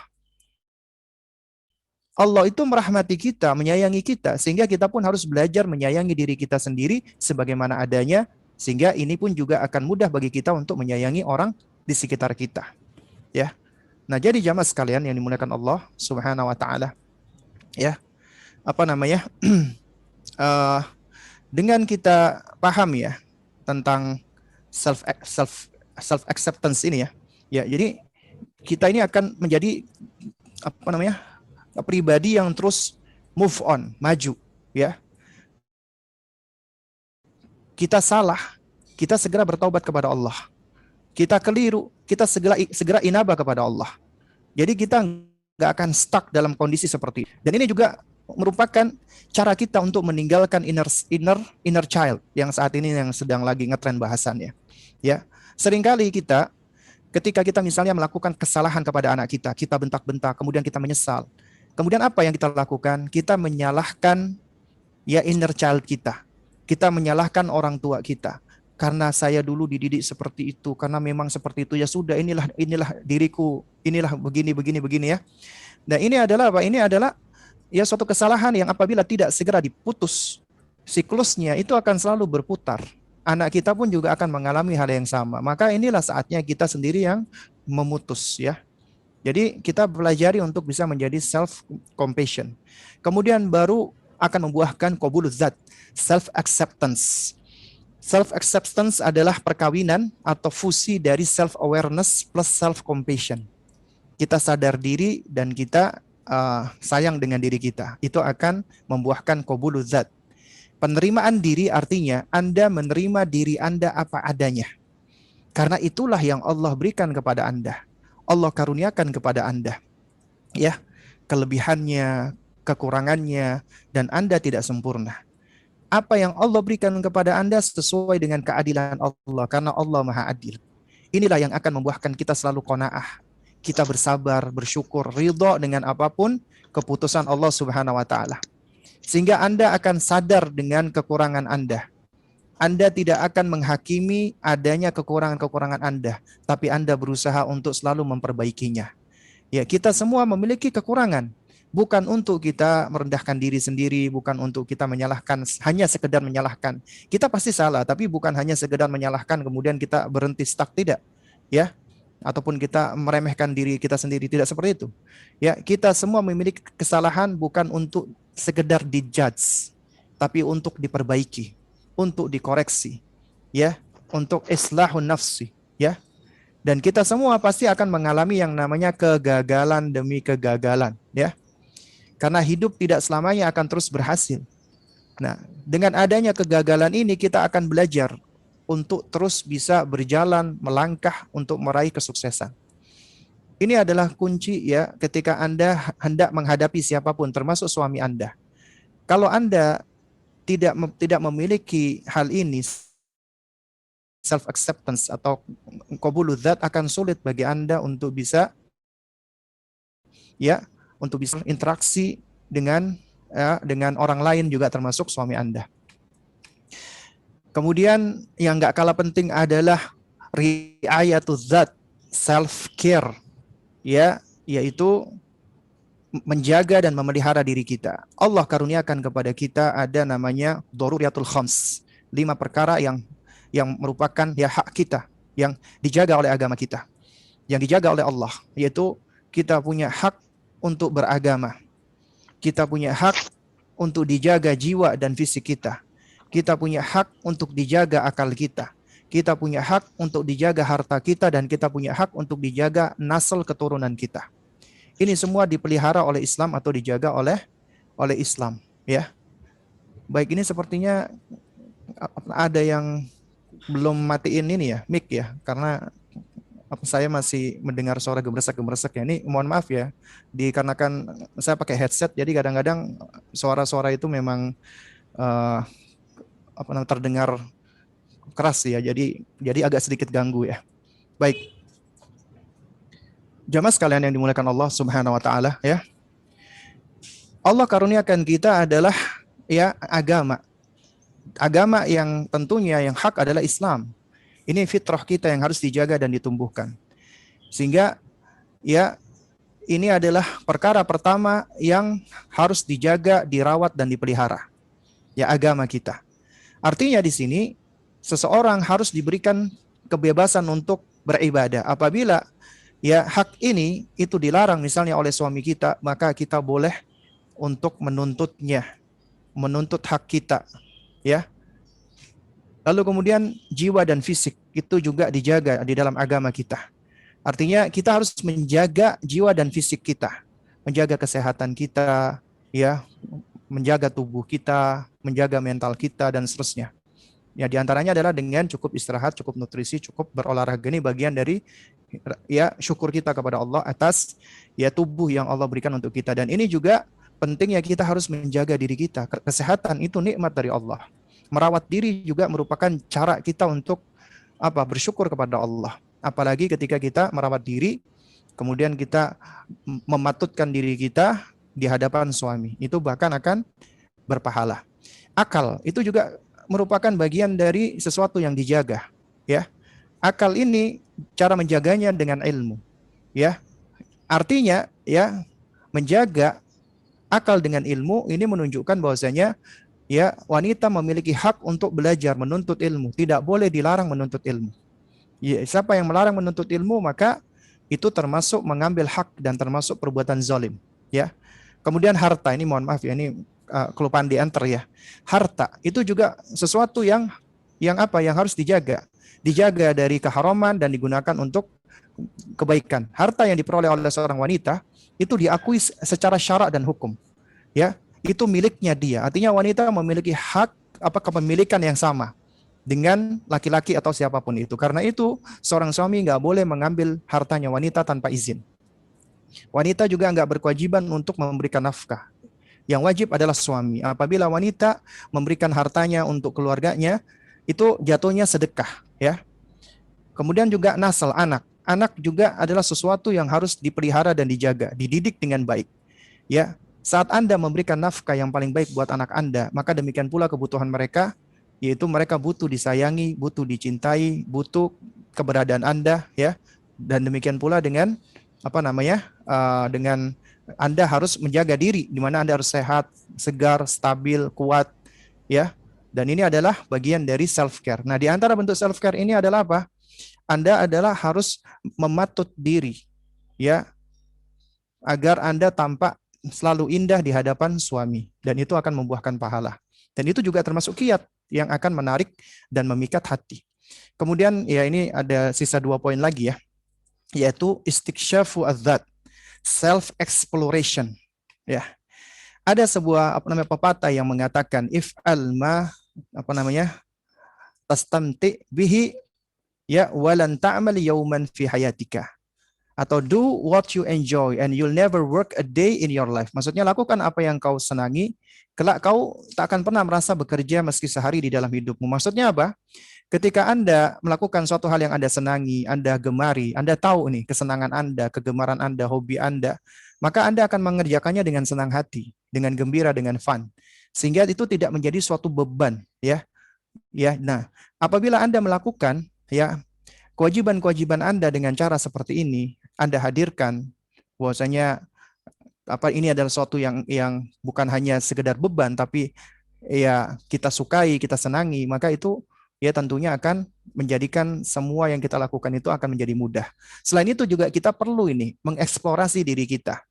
Allah itu merahmati kita, menyayangi kita, sehingga kita pun harus belajar menyayangi diri kita sendiri sebagaimana adanya, sehingga ini pun juga akan mudah bagi kita untuk menyayangi orang di sekitar kita. Ya. Nah, jadi jamaah sekalian yang dimuliakan Allah Subhanahu wa taala. Ya. Dengan kita paham ya tentang self acceptance ini ya. Ya, jadi kita ini akan menjadi pribadi yang terus move on, maju, ya. Kita salah, kita segera bertaubat kepada Allah. Kita keliru, kita segera inabah kepada Allah. Jadi kita nggak akan stuck dalam kondisi seperti itu. Dan ini juga merupakan cara kita untuk meninggalkan inner child yang saat ini yang sedang lagi ngetren bahasannya. Ya, seringkali kita ketika kita misalnya melakukan kesalahan kepada anak kita, kita bentak-bentak, kemudian kita menyesal. Kemudian apa yang kita lakukan? Kita menyalahkan ya inner child kita. Kita menyalahkan orang tua kita. Karena saya dulu dididik seperti itu, karena memang seperti itu, ya sudah, inilah diriku, inilah begini ya. Dan ini adalah apa? Ini adalah ya suatu kesalahan yang apabila tidak segera diputus, siklusnya itu akan selalu berputar. Anak kita pun juga akan mengalami hal yang sama. Maka inilah saatnya kita sendiri yang memutus, ya. Jadi kita pelajari untuk bisa menjadi self compassion. Kemudian baru akan membuahkan qabuluz zat, self acceptance. Self acceptance adalah perkawinan atau fusi dari self awareness plus self compassion. Kita sadar diri dan kita sayang dengan diri kita. Itu akan membuahkan qabuluz zat. Penerimaan diri artinya Anda menerima diri Anda apa adanya. Karena itulah yang Allah berikan kepada Anda. Allah karuniakan kepada Anda. Ya, kelebihannya, kekurangannya, dan Anda tidak sempurna. Apa yang Allah berikan kepada Anda sesuai dengan keadilan Allah, karena Allah Maha Adil. Inilah yang akan membuahkan kita selalu qanaah. Kita bersabar, bersyukur, ridha dengan apapun keputusan Allah Subhanahu wa taala. Sehingga Anda akan sadar dengan kekurangan Anda. Anda tidak akan menghakimi adanya kekurangan-kekurangan Anda, tapi Anda berusaha untuk selalu memperbaikinya. Ya, kita semua memiliki kekurangan. Bukan untuk kita merendahkan diri sendiri, bukan untuk kita menyalahkan, hanya sekedar menyalahkan. Kita pasti salah, tapi bukan hanya sekedar menyalahkan kemudian kita berhenti stuck, tidak. Ya, ataupun kita meremehkan diri kita sendiri, tidak seperti itu. Ya, kita semua memiliki kesalahan bukan untuk sekedar dijudge, tapi untuk diperbaiki, untuk dikoreksi, ya, untuk islahun nafsi, ya. Dan kita semua pasti akan mengalami yang namanya kegagalan demi kegagalan, ya. Karena hidup tidak selamanya akan terus berhasil. Nah, dengan adanya kegagalan ini kita akan belajar untuk terus bisa berjalan, melangkah untuk meraih kesuksesan. Ini adalah kunci ya ketika Anda hendak menghadapi siapapun, termasuk suami Anda. Kalau Anda tidak memiliki hal ini, self acceptance atau qabuluz zat, akan sulit bagi Anda untuk bisa ya untuk bisa interaksi dengan orang lain juga termasuk suami Anda. Kemudian yang nggak kalah penting adalah riayatuz zat, self care, ya, yaitu menjaga dan memelihara diri kita. Allah karuniakan kepada kita ada namanya daruriyatul khams, 5 perkara yang merupakan ya hak kita, yang dijaga oleh agama kita, yang dijaga oleh Allah, yaitu kita punya hak untuk beragama. Kita punya hak untuk dijaga jiwa dan fisik kita. Kita punya hak untuk dijaga akal kita. Kita punya hak untuk dijaga harta kita, dan kita punya hak untuk dijaga nasl keturunan kita. Ini semua dipelihara oleh Islam atau dijaga oleh Islam, ya. Baik, ini sepertinya ada yang belum matiin ini ya, mic ya, karena saya masih mendengar suara gemeresak-gemeresak ya. Ini mohon maaf ya, dikarenakan saya pakai headset, jadi kadang-kadang suara-suara itu memang terdengar keras ya. Jadi agak sedikit ganggu ya. Baik, jamaah sekalian yang dimuliakan Allah Subhanahu wa taala ya. Allah karuniakan kita adalah ya agama. Agama yang tentunya yang hak adalah Islam. Ini fitrah kita yang harus dijaga dan ditumbuhkan. Sehingga ya ini adalah perkara pertama yang harus dijaga, dirawat dan dipelihara. Ya, agama kita. Artinya di sini seseorang harus diberikan kebebasan untuk beribadah. Apabila ya hak ini itu dilarang misalnya oleh suami kita, maka kita boleh untuk menuntutnya, menuntut hak kita, ya. Lalu kemudian jiwa dan fisik itu juga dijaga di dalam agama kita. Artinya kita harus menjaga jiwa dan fisik kita, menjaga kesehatan kita, ya, menjaga tubuh kita, menjaga mental kita dan seterusnya. Ya, diantaranya adalah dengan cukup istirahat, cukup nutrisi, cukup berolahraga. Ini bagian dari ya syukur kita kepada Allah atas ya tubuh yang Allah berikan untuk kita. Dan ini juga penting ya, kita harus menjaga diri kita. Kesehatan itu nikmat dari Allah. Merawat diri juga merupakan cara kita untuk apa? Bersyukur kepada Allah. Apalagi ketika kita merawat diri, kemudian kita mematutkan diri kita di hadapan suami. Itu bahkan akan berpahala. Akal itu juga merupakan bagian dari sesuatu yang dijaga, ya. Akal ini cara menjaganya dengan ilmu, ya. Artinya, ya, menjaga akal dengan ilmu ini menunjukkan bahwasanya ya wanita memiliki hak untuk belajar, menuntut ilmu, tidak boleh dilarang menuntut ilmu. Ya, siapa yang melarang menuntut ilmu maka itu termasuk mengambil hak dan termasuk perbuatan zalim, ya. Kemudian harta, ini mohon maaf ya, ini kelupaan di enter ya. Harta itu juga sesuatu yang apa? Yang harus dijaga. Dijaga dari keharaman dan digunakan untuk kebaikan. Harta yang diperoleh oleh seorang wanita itu diakui secara syarak dan hukum, ya. Itu miliknya dia. Artinya wanita memiliki hak apa kepemilikan yang sama dengan laki-laki atau siapapun itu. Karena itu seorang suami nggak boleh mengambil hartanya wanita tanpa izin. Wanita juga nggak berkewajiban untuk memberikan nafkah. Yang wajib adalah suami. Apabila wanita memberikan hartanya untuk keluarganya, itu jatuhnya sedekah, ya. Kemudian juga nasal, anak. Anak juga adalah sesuatu yang harus dipelihara dan dijaga, dididik dengan baik, ya. Saat Anda memberikan nafkah yang paling baik buat anak Anda, maka demikian pula kebutuhan mereka, yaitu mereka butuh disayangi, butuh dicintai, butuh keberadaan Anda, ya. Dan demikian pula dengan apa namanya? Dengan Anda harus menjaga diri, di mana Anda harus sehat, segar, stabil, kuat, ya. Dan ini adalah bagian dari self care. Nah, di antara bentuk self care ini adalah apa? Anda adalah harus mematut diri, ya, agar Anda tampak selalu indah di hadapan suami, dan itu akan membuahkan pahala. Dan itu juga termasuk kiat yang akan menarik dan memikat hati. Kemudian ya ini ada sisa 2 poin lagi ya, yaitu istiksyafu adzat, self exploration, ya. Ada sebuah apa namanya pepatah yang mengatakan if alma apa namanya tastamti bihi ya walan ta'mal yawman fi hayatika, atau do what you enjoy and you'll never work a day in your life. Maksudnya lakukan apa yang kau senangi, kelak kau tak akan pernah merasa bekerja meski sehari di dalam hidupmu. Maksudnya apa? Ketika Anda melakukan suatu hal yang Anda senangi, Anda gemari, Anda tahu nih kesenangan Anda, kegemaran Anda, hobi Anda, maka Anda akan mengerjakannya dengan senang hati, dengan gembira, dengan fun. Sehingga itu tidak menjadi suatu beban, ya. Ya, nah, apabila Anda melakukan ya kewajiban-kewajiban Anda dengan cara seperti ini, Anda hadirkan bahwasanya apa ini adalah sesuatu yang bukan hanya sekedar beban tapi ya kita sukai, kita senangi, maka itu ya tentunya akan menjadikan semua yang kita lakukan itu akan menjadi mudah. Selain itu juga kita perlu ini mengeksplorasi diri kita.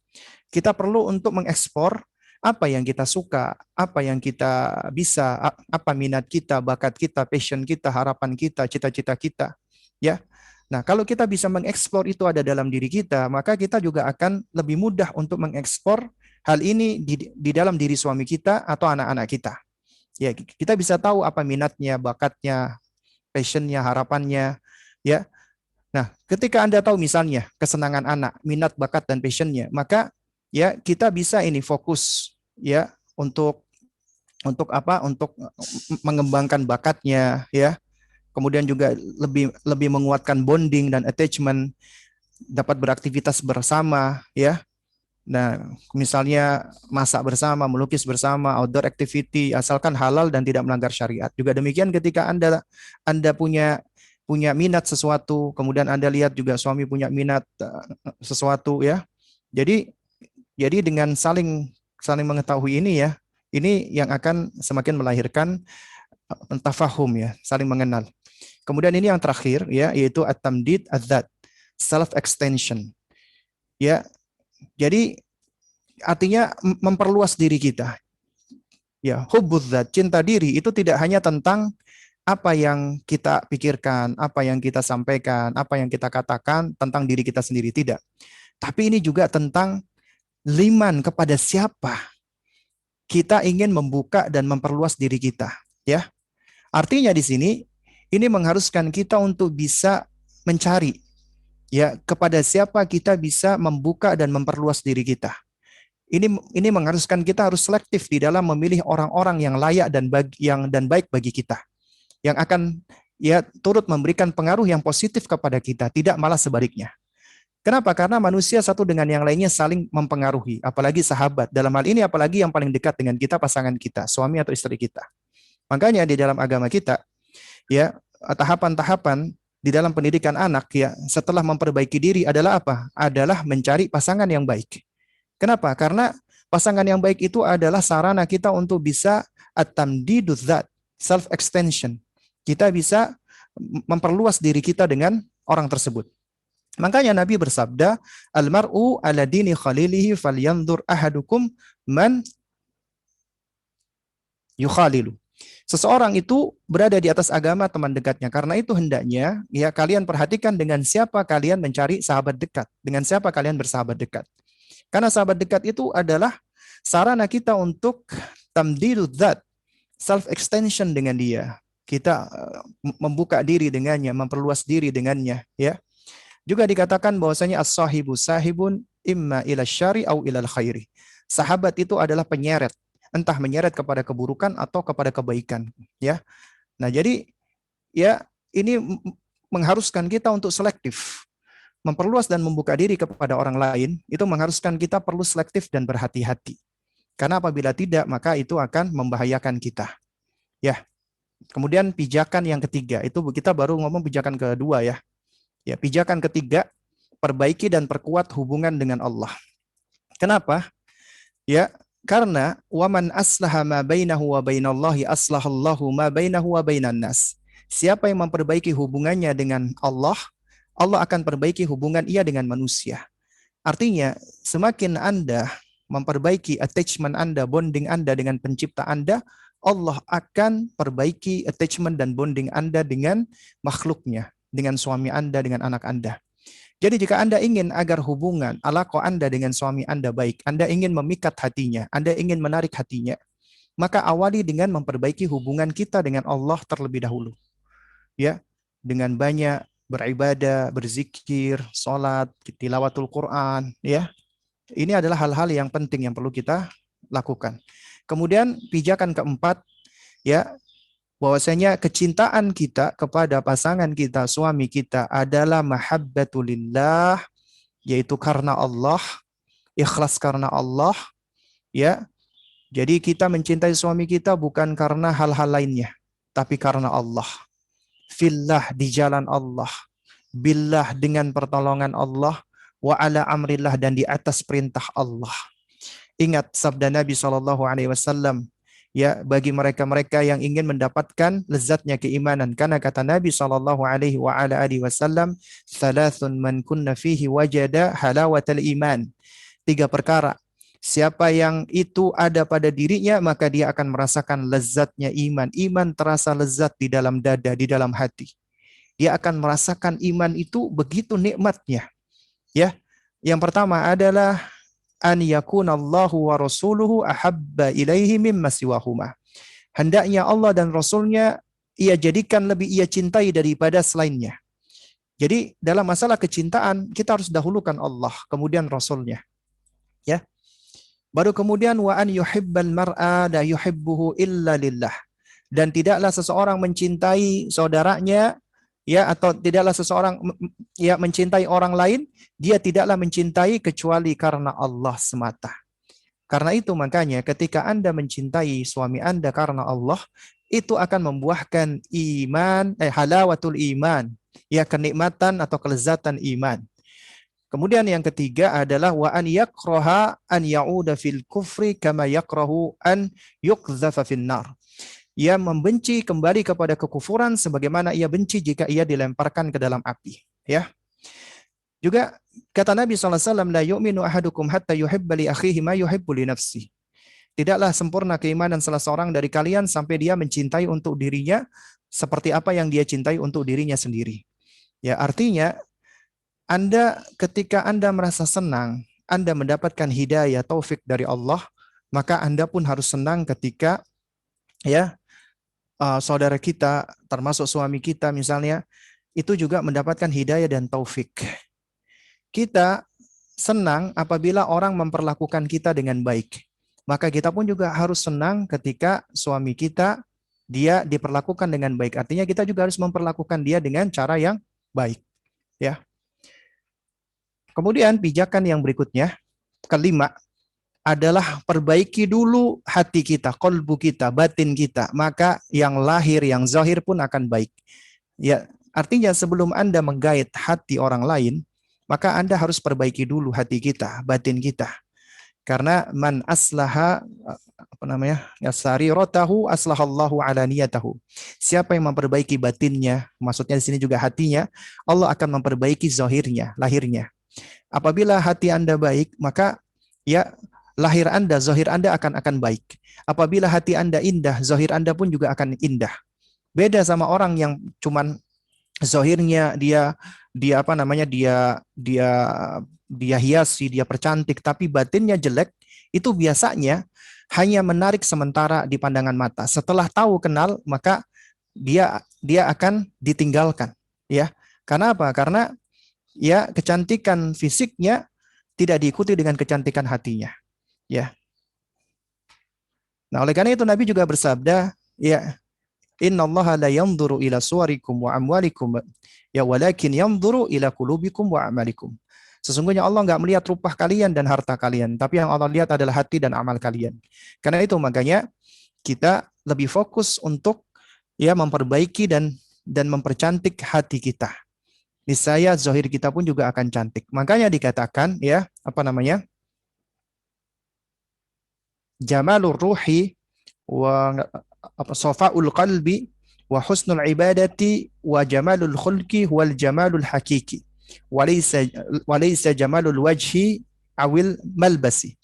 Kita perlu untuk mengekspor apa yang kita suka, apa yang kita bisa, apa minat kita, bakat kita, passion kita, harapan kita, cita-cita kita, ya. Nah, kalau kita bisa mengeksplor itu ada dalam diri kita, maka kita juga akan lebih mudah untuk mengekspor hal ini di dalam diri suami kita atau anak-anak kita. Ya, kita bisa tahu apa minatnya, bakatnya, passionnya, harapannya, ya. Nah, ketika Anda tahu misalnya kesenangan anak, minat, bakat, dan passionnya, maka ya kita bisa ini fokus ya untuk apa? Untuk mengembangkan bakatnya, ya. Kemudian juga lebih menguatkan bonding dan attachment, dapat beraktivitas bersama, ya. Nah, misalnya masak bersama, melukis bersama, outdoor activity, asalkan halal dan tidak melanggar syariat. Juga demikian ketika Anda punya minat sesuatu, kemudian Anda lihat juga suami punya minat sesuatu, ya. Jadi dengan saling mengetahui ini ya, ini yang akan semakin melahirkan tafahum ya, saling mengenal. Kemudian ini yang terakhir ya, yaitu at-tamdid adzat, self extension. Ya, jadi artinya memperluas diri kita. Ya, hubbuz dzat, cinta diri itu tidak hanya tentang apa yang kita pikirkan, apa yang kita sampaikan, apa yang kita katakan tentang diri kita sendiri, tidak. Tapi ini juga tentang liman kepada siapa kita ingin membuka dan memperluas diri kita, ya. Artinya di sini ini mengharuskan kita untuk bisa mencari, ya, kepada siapa kita bisa membuka dan memperluas diri kita. Ini mengharuskan kita harus selektif di dalam memilih orang-orang yang layak dan baik bagi kita, yang akan ya turut memberikan pengaruh yang positif kepada kita, tidak malah sebaliknya. Kenapa? Karena manusia satu dengan yang lainnya saling mempengaruhi, apalagi sahabat. Dalam hal ini apalagi yang paling dekat dengan kita, pasangan kita, suami atau istri kita. Makanya di dalam agama kita, ya, tahapan-tahapan di dalam pendidikan anak, ya, setelah memperbaiki diri adalah apa? Adalah mencari pasangan yang baik. Kenapa? Karena pasangan yang baik itu adalah sarana kita untuk bisa at-tamdiduz zat, self extension. Kita bisa memperluas diri kita dengan orang tersebut. Makanya Nabi bersabda, "Al-mar'u ala dini khalilihi falyanzur ahadukum man yukhalilu." Seseorang itu berada di atas agama teman dekatnya. Karena itu hendaknya ya kalian perhatikan dengan siapa kalian mencari sahabat dekat, dengan siapa kalian bersahabat dekat. Karena sahabat dekat itu adalah sarana kita untuk tamdidud dzat, self extension dengan dia. Kita membuka diri dengannya, memperluas diri dengannya, ya. Juga dikatakan bahwasanya as-sahibu sahibun imma ila syari au ilal khairi. Sahabat itu adalah penyeret, entah menyeret kepada keburukan atau kepada kebaikan, ya. Nah, jadi ya ini mengharuskan kita untuk selektif. Memperluas dan membuka diri kepada orang lain itu mengharuskan kita perlu selektif dan berhati-hati. Karena apabila tidak, maka itu akan membahayakan kita. Ya. Kemudian pijakan yang ketiga, itu kita baru ngomong pijakan kedua, ya. Ya, pijakan ketiga, perbaiki dan perkuat hubungan dengan Allah. Kenapa? Ya, karena waman aslaha ma bainahu wa bainallahi aslahallahu ma bainahu wa bainan nas. Siapa yang memperbaiki hubungannya dengan Allah, Allah akan perbaiki hubungan ia dengan manusia. Artinya, semakin Anda memperbaiki attachment Anda, bonding Anda dengan pencipta Anda, Allah akan perbaiki attachment dan bonding Anda dengan makhluknya, dengan suami Anda, dengan anak Anda. Jadi jika Anda ingin agar hubungan alaqah Anda dengan suami Anda baik, Anda ingin memikat hatinya, Anda ingin menarik hatinya, maka awali dengan memperbaiki hubungan kita dengan Allah terlebih dahulu. Ya, dengan banyak beribadah, berzikir, sholat, tilawatul Quran, ya. Ini adalah hal-hal yang penting yang perlu kita lakukan. Kemudian pijakan keempat, ya, bahwasanya kecintaan kita kepada pasangan kita, suami kita adalah mahabbatulillah, yaitu karena Allah, ikhlas karena Allah, ya. Jadi kita mencintai suami kita bukan karena hal-hal lainnya, tapi karena Allah. Fillah, di jalan Allah, billah, dengan pertolongan Allah, wa ala amrillah, dan di atas perintah Allah. Ingat sabda Nabi SAW, ya, bagi mereka-mereka yang ingin mendapatkan lezatnya keimanan, karena kata Nabi SAW, thalathun man kunna fihi wajada halawatal iman. 3 perkara, siapa yang itu ada pada dirinya, maka dia akan merasakan lezatnya iman. Iman terasa lezat di dalam dada, di dalam hati. Dia akan merasakan iman itu begitu nikmatnya. Ya, yang pertama adalah an yakunallahu wa rasuluhu ahabba ilaihi mimma siwahuma. Hendaknya Allah dan Rasulnya ia jadikan lebih ia cintai daripada selainnya. Jadi dalam masalah kecintaan kita harus dahulukan Allah, kemudian Rasulnya. Ya. Baru kemudian wa an yuhibbal mar'a la yuhibbuhu illa lillah. Dan tidaklah seseorang mencintai saudaranya, ya, atau tidaklah seseorang ya mencintai orang lain, dia tidaklah mencintai kecuali karena Allah semata. Karena itu makanya ketika Anda mencintai suami Anda karena Allah, itu akan membuahkan iman, halawatul iman, ya, kenikmatan atau kelezatan iman. Kemudian yang ketiga adalah wa an yakraha an ya'uda fil kufri kama yakrahu an yuqdhafa fin nar. Ia membenci kembali kepada kekufuran sebagaimana ia benci jika ia dilemparkan ke dalam api, ya. Juga kata Nabi SAW, la yu'minu ahadukum hatta yuhibba li akhihi ma yuhibbu li nafsihi. Tidaklah sempurna keimanan salah seorang dari kalian sampai dia mencintai untuk dirinya seperti apa yang dia cintai untuk dirinya sendiri. Ya, artinya ketika Anda merasa senang, Anda mendapatkan hidayah taufik dari Allah, maka Anda pun harus senang ketika ya saudara kita, termasuk suami kita misalnya, itu juga mendapatkan hidayah dan taufik. Kita senang apabila orang memperlakukan kita dengan baik. Maka kita pun juga harus senang ketika suami kita dia diperlakukan dengan baik. Artinya kita juga harus memperlakukan dia dengan cara yang baik, ya. Kemudian pijakan yang berikutnya, kelima, adalah perbaiki dulu hati kita, kolbu kita, batin kita. Maka yang lahir, yang zahir pun akan baik. Ya, artinya sebelum Anda menggait hati orang lain, maka Anda harus perbaiki dulu hati kita, batin kita. Karena man aslaha sariratahu aslahallahu alaniyatahu. Siapa yang memperbaiki batinnya, maksudnya di sini juga hatinya, Allah akan memperbaiki zahirnya, lahirnya. Apabila hati Anda baik, maka ya lahir Anda, zahir Anda akan baik. Apabila hati Anda indah, zahir Anda pun juga akan indah. Beda sama orang yang cuman zahirnya dia dia hiasi, dia percantik, tapi batinnya jelek, itu biasanya hanya menarik sementara di pandangan mata. Setelah tahu kenal, maka dia akan ditinggalkan, ya. Karena apa? Karena ya kecantikan fisiknya tidak diikuti dengan kecantikan hatinya, ya. Nah, oleh karena itu Nabi juga bersabda, ya, innallaha la yanzuru ila suwarikum wa amwalikum, ya, walakin yanzuru ila qulubikum wa amalikum. Sesungguhnya Allah nggak melihat rupa kalian dan harta kalian, tapi yang Allah lihat adalah hati dan amal kalian. Karena itu makanya kita lebih fokus untuk ya memperbaiki dan mempercantik hati kita. Niscaya zahir kita pun juga akan cantik. Makanya dikatakan ya, jamalur ruhi wa safaul qalbi wa husnul ibadati wa jamalul khulqi wal jamalul hakiki. Walaysa jamalul wajhi awil malbasi.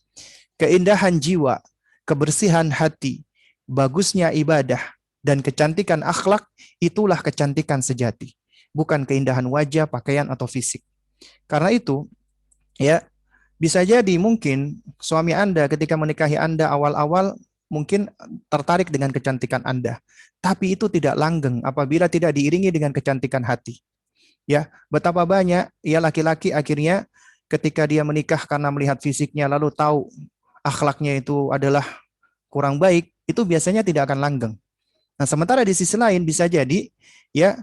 Keindahan jiwa, kebersihan hati, bagusnya ibadah, dan kecantikan akhlak, itulah kecantikan sejati. Bukan keindahan wajah, pakaian, atau fisik. Karena itu, ya, bisa jadi mungkin suami Anda ketika menikahi Anda awal-awal mungkin tertarik dengan kecantikan Anda. Tapi itu tidak langgeng apabila tidak diiringi dengan kecantikan hati. Ya, betapa banyak ya laki-laki akhirnya ketika dia menikah karena melihat fisiknya lalu tahu akhlaknya itu adalah kurang baik, itu biasanya tidak akan langgeng. Nah, sementara di sisi lain bisa jadi ya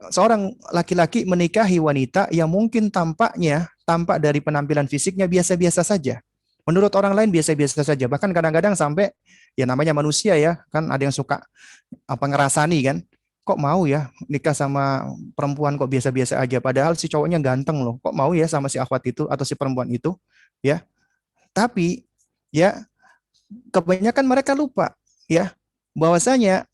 seorang laki-laki menikahi wanita yang mungkin tampak dari penampilan fisiknya biasa-biasa saja. Menurut orang lain biasa-biasa saja. Bahkan kadang-kadang sampai ya namanya manusia ya, kan ada yang suka ngerasani kan. Kok mau ya nikah sama perempuan kok biasa-biasa aja, padahal si cowoknya ganteng loh. Kok mau ya sama si akhwat itu atau si perempuan itu, ya. Tapi ya kebanyakan mereka lupa ya bahwasanya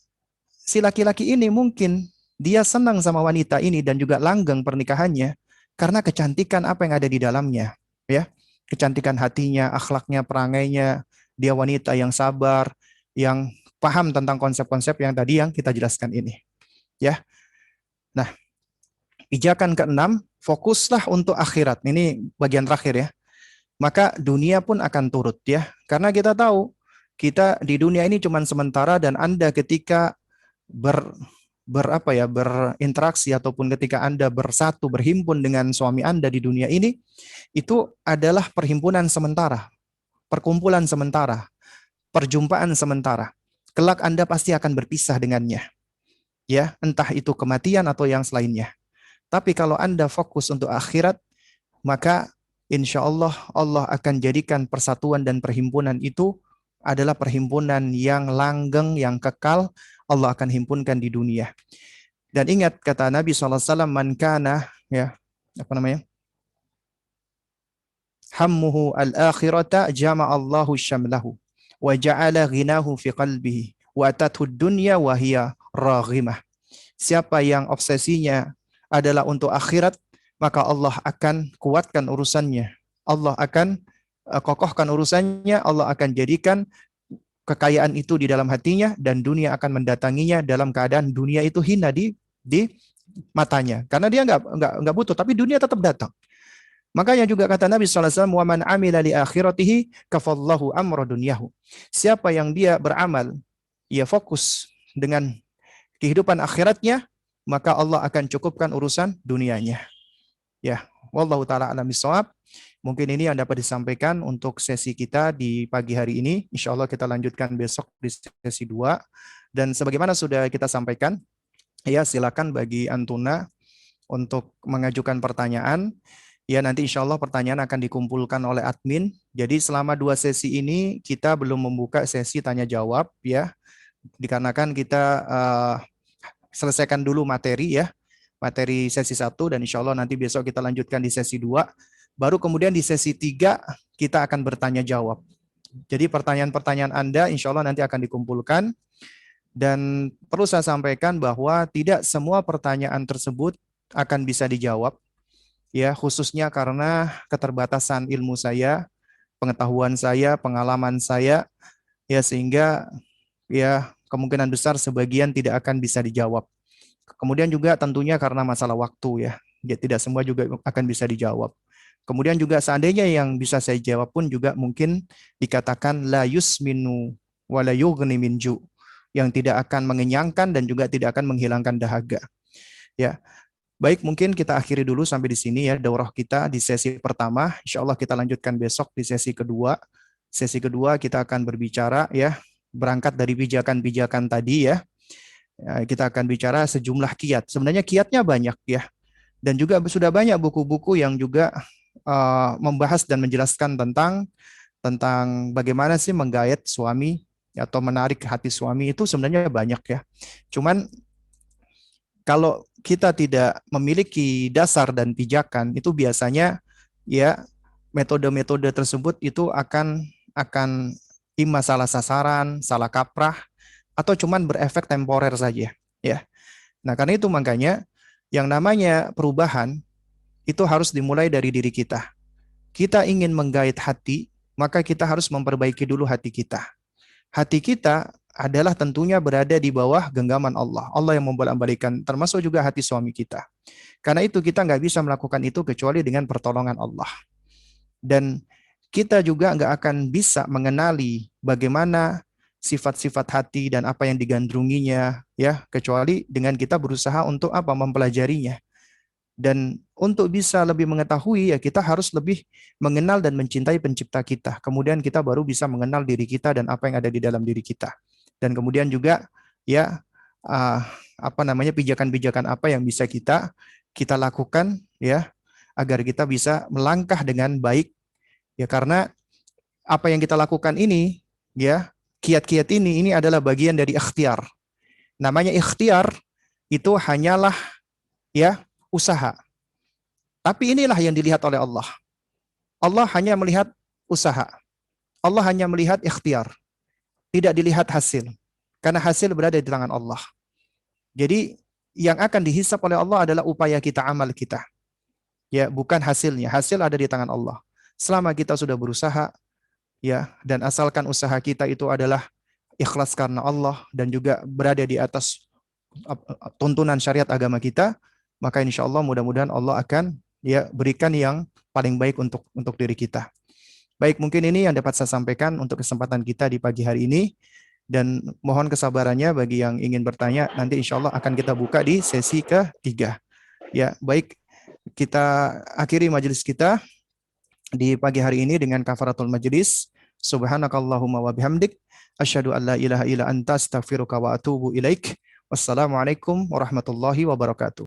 si laki-laki ini mungkin dia senang sama wanita ini dan juga langgeng pernikahannya karena kecantikan apa yang ada di dalamnya, ya. Kecantikan hatinya, akhlaknya, perangainya, dia wanita yang sabar, yang paham tentang konsep-konsep yang tadi yang kita jelaskan ini. Ya. Nah, pijakan keenam, fokuslah untuk akhirat. Ini bagian terakhir ya. Maka dunia pun akan turut ya. Karena kita tahu kita di dunia ini cuma sementara dan Anda ketika berinteraksi ataupun ketika Anda bersatu berhimpun dengan suami Anda di dunia ini, itu adalah perhimpunan sementara, perkumpulan sementara, perjumpaan sementara. Kelak Anda pasti akan berpisah dengannya. Ya, entah itu kematian atau yang selainnya. Tapi kalau Anda fokus untuk akhirat, maka insya Allah Allah akan jadikan persatuan dan perhimpunan itu adalah perhimpunan yang langgeng, yang kekal. Allah akan himpunkan di dunia. Dan ingat kata Nabi SAW, man kana hammuhu al-akhirata jama'allahu syamlahu wa ja'ala ghinahu fi qalbihi wa atathu dunya wa hiya raghimah. Siapa yang obsesinya adalah untuk akhirat, maka Allah akan kuatkan urusannya. Allah akan kokohkan urusannya, Allah akan jadikan kekayaan itu di dalam hatinya dan dunia akan mendatanginya dalam keadaan dunia itu hina di matanya. Karena dia nggak butuh, tapi dunia tetap datang. Makanya juga kata Nabi SAW, "Wa man amila li akhiratihi kafallahu amra dunyahu." Siapa yang dia beramal, ia fokus dengan kehidupan akhiratnya, maka Allah akan cukupkan urusan dunianya. Ya, wallahu taala alam bisawab. Mungkin ini yang dapat disampaikan untuk sesi kita di pagi hari ini. Insya Allah kita lanjutkan besok di sesi 2. Dan sebagaimana sudah kita sampaikan, ya silakan bagi Antuna untuk mengajukan pertanyaan. Ya nanti insya Allah pertanyaan akan dikumpulkan oleh admin. Jadi selama 2 sesi ini kita belum membuka sesi tanya jawab ya. Dikarenakan kita selesaikan dulu materi ya. Materi sesi 1 dan insya Allah nanti besok kita lanjutkan di sesi 2. Baru kemudian di sesi 3 kita akan bertanya jawab. Jadi pertanyaan-pertanyaan Anda insya Allah nanti akan dikumpulkan. Dan perlu saya sampaikan bahwa tidak semua pertanyaan tersebut akan bisa dijawab. Ya, khususnya karena keterbatasan ilmu saya, pengetahuan saya, pengalaman saya, ya sehingga ya kemungkinan besar sebagian tidak akan bisa dijawab. Kemudian juga tentunya karena masalah waktu ya tidak semua juga akan bisa dijawab. Kemudian juga seandainya yang bisa saya jawab pun juga mungkin dikatakan la yusminu wa la yughni min ju', yang tidak akan mengenyangkan dan juga tidak akan menghilangkan dahaga. Ya. Baik, mungkin kita akhiri dulu sampai di sini ya daurah kita di sesi pertama. Insya Allah kita lanjutkan besok di sesi kedua. Sesi kedua kita akan berbicara ya, berangkat dari pijakan-pijakan tadi ya. Kita akan bicara sejumlah kiat. Sebenarnya kiatnya banyak ya. Dan juga sudah banyak buku-buku yang juga membahas dan menjelaskan tentang bagaimana sih menggayat suami atau menarik hati suami, itu sebenarnya banyak ya. Cuman kalau kita tidak memiliki dasar dan pijakan, itu biasanya ya metode-metode tersebut itu akan imma salah sasaran, salah kaprah, atau cuman berefek temporer saja ya. Nah, karena itu makanya yang namanya perubahan itu harus dimulai dari diri kita. Kita ingin menggait hati, maka kita harus memperbaiki dulu hati kita. Hati kita adalah tentunya berada di bawah genggaman Allah. Allah yang membolak-balikan, termasuk juga hati suami kita. Karena itu kita nggak bisa melakukan itu kecuali dengan pertolongan Allah. Dan kita juga nggak akan bisa mengenali bagaimana sifat-sifat hati dan apa yang digandrunginya, ya, kecuali dengan kita berusaha untuk apa? Mempelajarinya. Dan untuk bisa lebih mengetahui ya kita harus lebih mengenal dan mencintai pencipta kita. Kemudian kita baru bisa mengenal diri kita dan apa yang ada di dalam diri kita. Dan kemudian juga ya pijakan-pijakan apa yang bisa kita lakukan ya agar kita bisa melangkah dengan baik ya, karena apa yang kita lakukan ini ya, kiat-kiat ini adalah bagian dari ikhtiar. Namanya ikhtiar itu hanyalah ya usaha. Tapi inilah yang dilihat oleh Allah. Allah hanya melihat usaha. Allah hanya melihat ikhtiar. Tidak dilihat hasil. Karena hasil berada di tangan Allah. Jadi yang akan dihisap oleh Allah adalah upaya kita, amal kita. Ya, bukan hasilnya. Hasil ada di tangan Allah. Selama kita sudah berusaha ya, dan asalkan usaha kita itu adalah ikhlas karena Allah dan juga berada di atas tuntunan syariat agama kita, maka insya Allah mudah-mudahan Allah akan ya berikan yang paling baik untuk diri kita. Baik, mungkin ini yang dapat saya sampaikan untuk kesempatan kita di pagi hari ini. Dan mohon kesabarannya bagi yang ingin bertanya, nanti insya Allah akan kita buka di sesi ketiga. Ya, baik, kita akhiri majelis kita di pagi hari ini dengan kafaratul majelis. Subhanakallahumma wa bihamdik, asyhadu an la ilaha illa anta astaghfiruka wa atubu ilaik. Wassalamualaikum warahmatullahi wabarakatuh.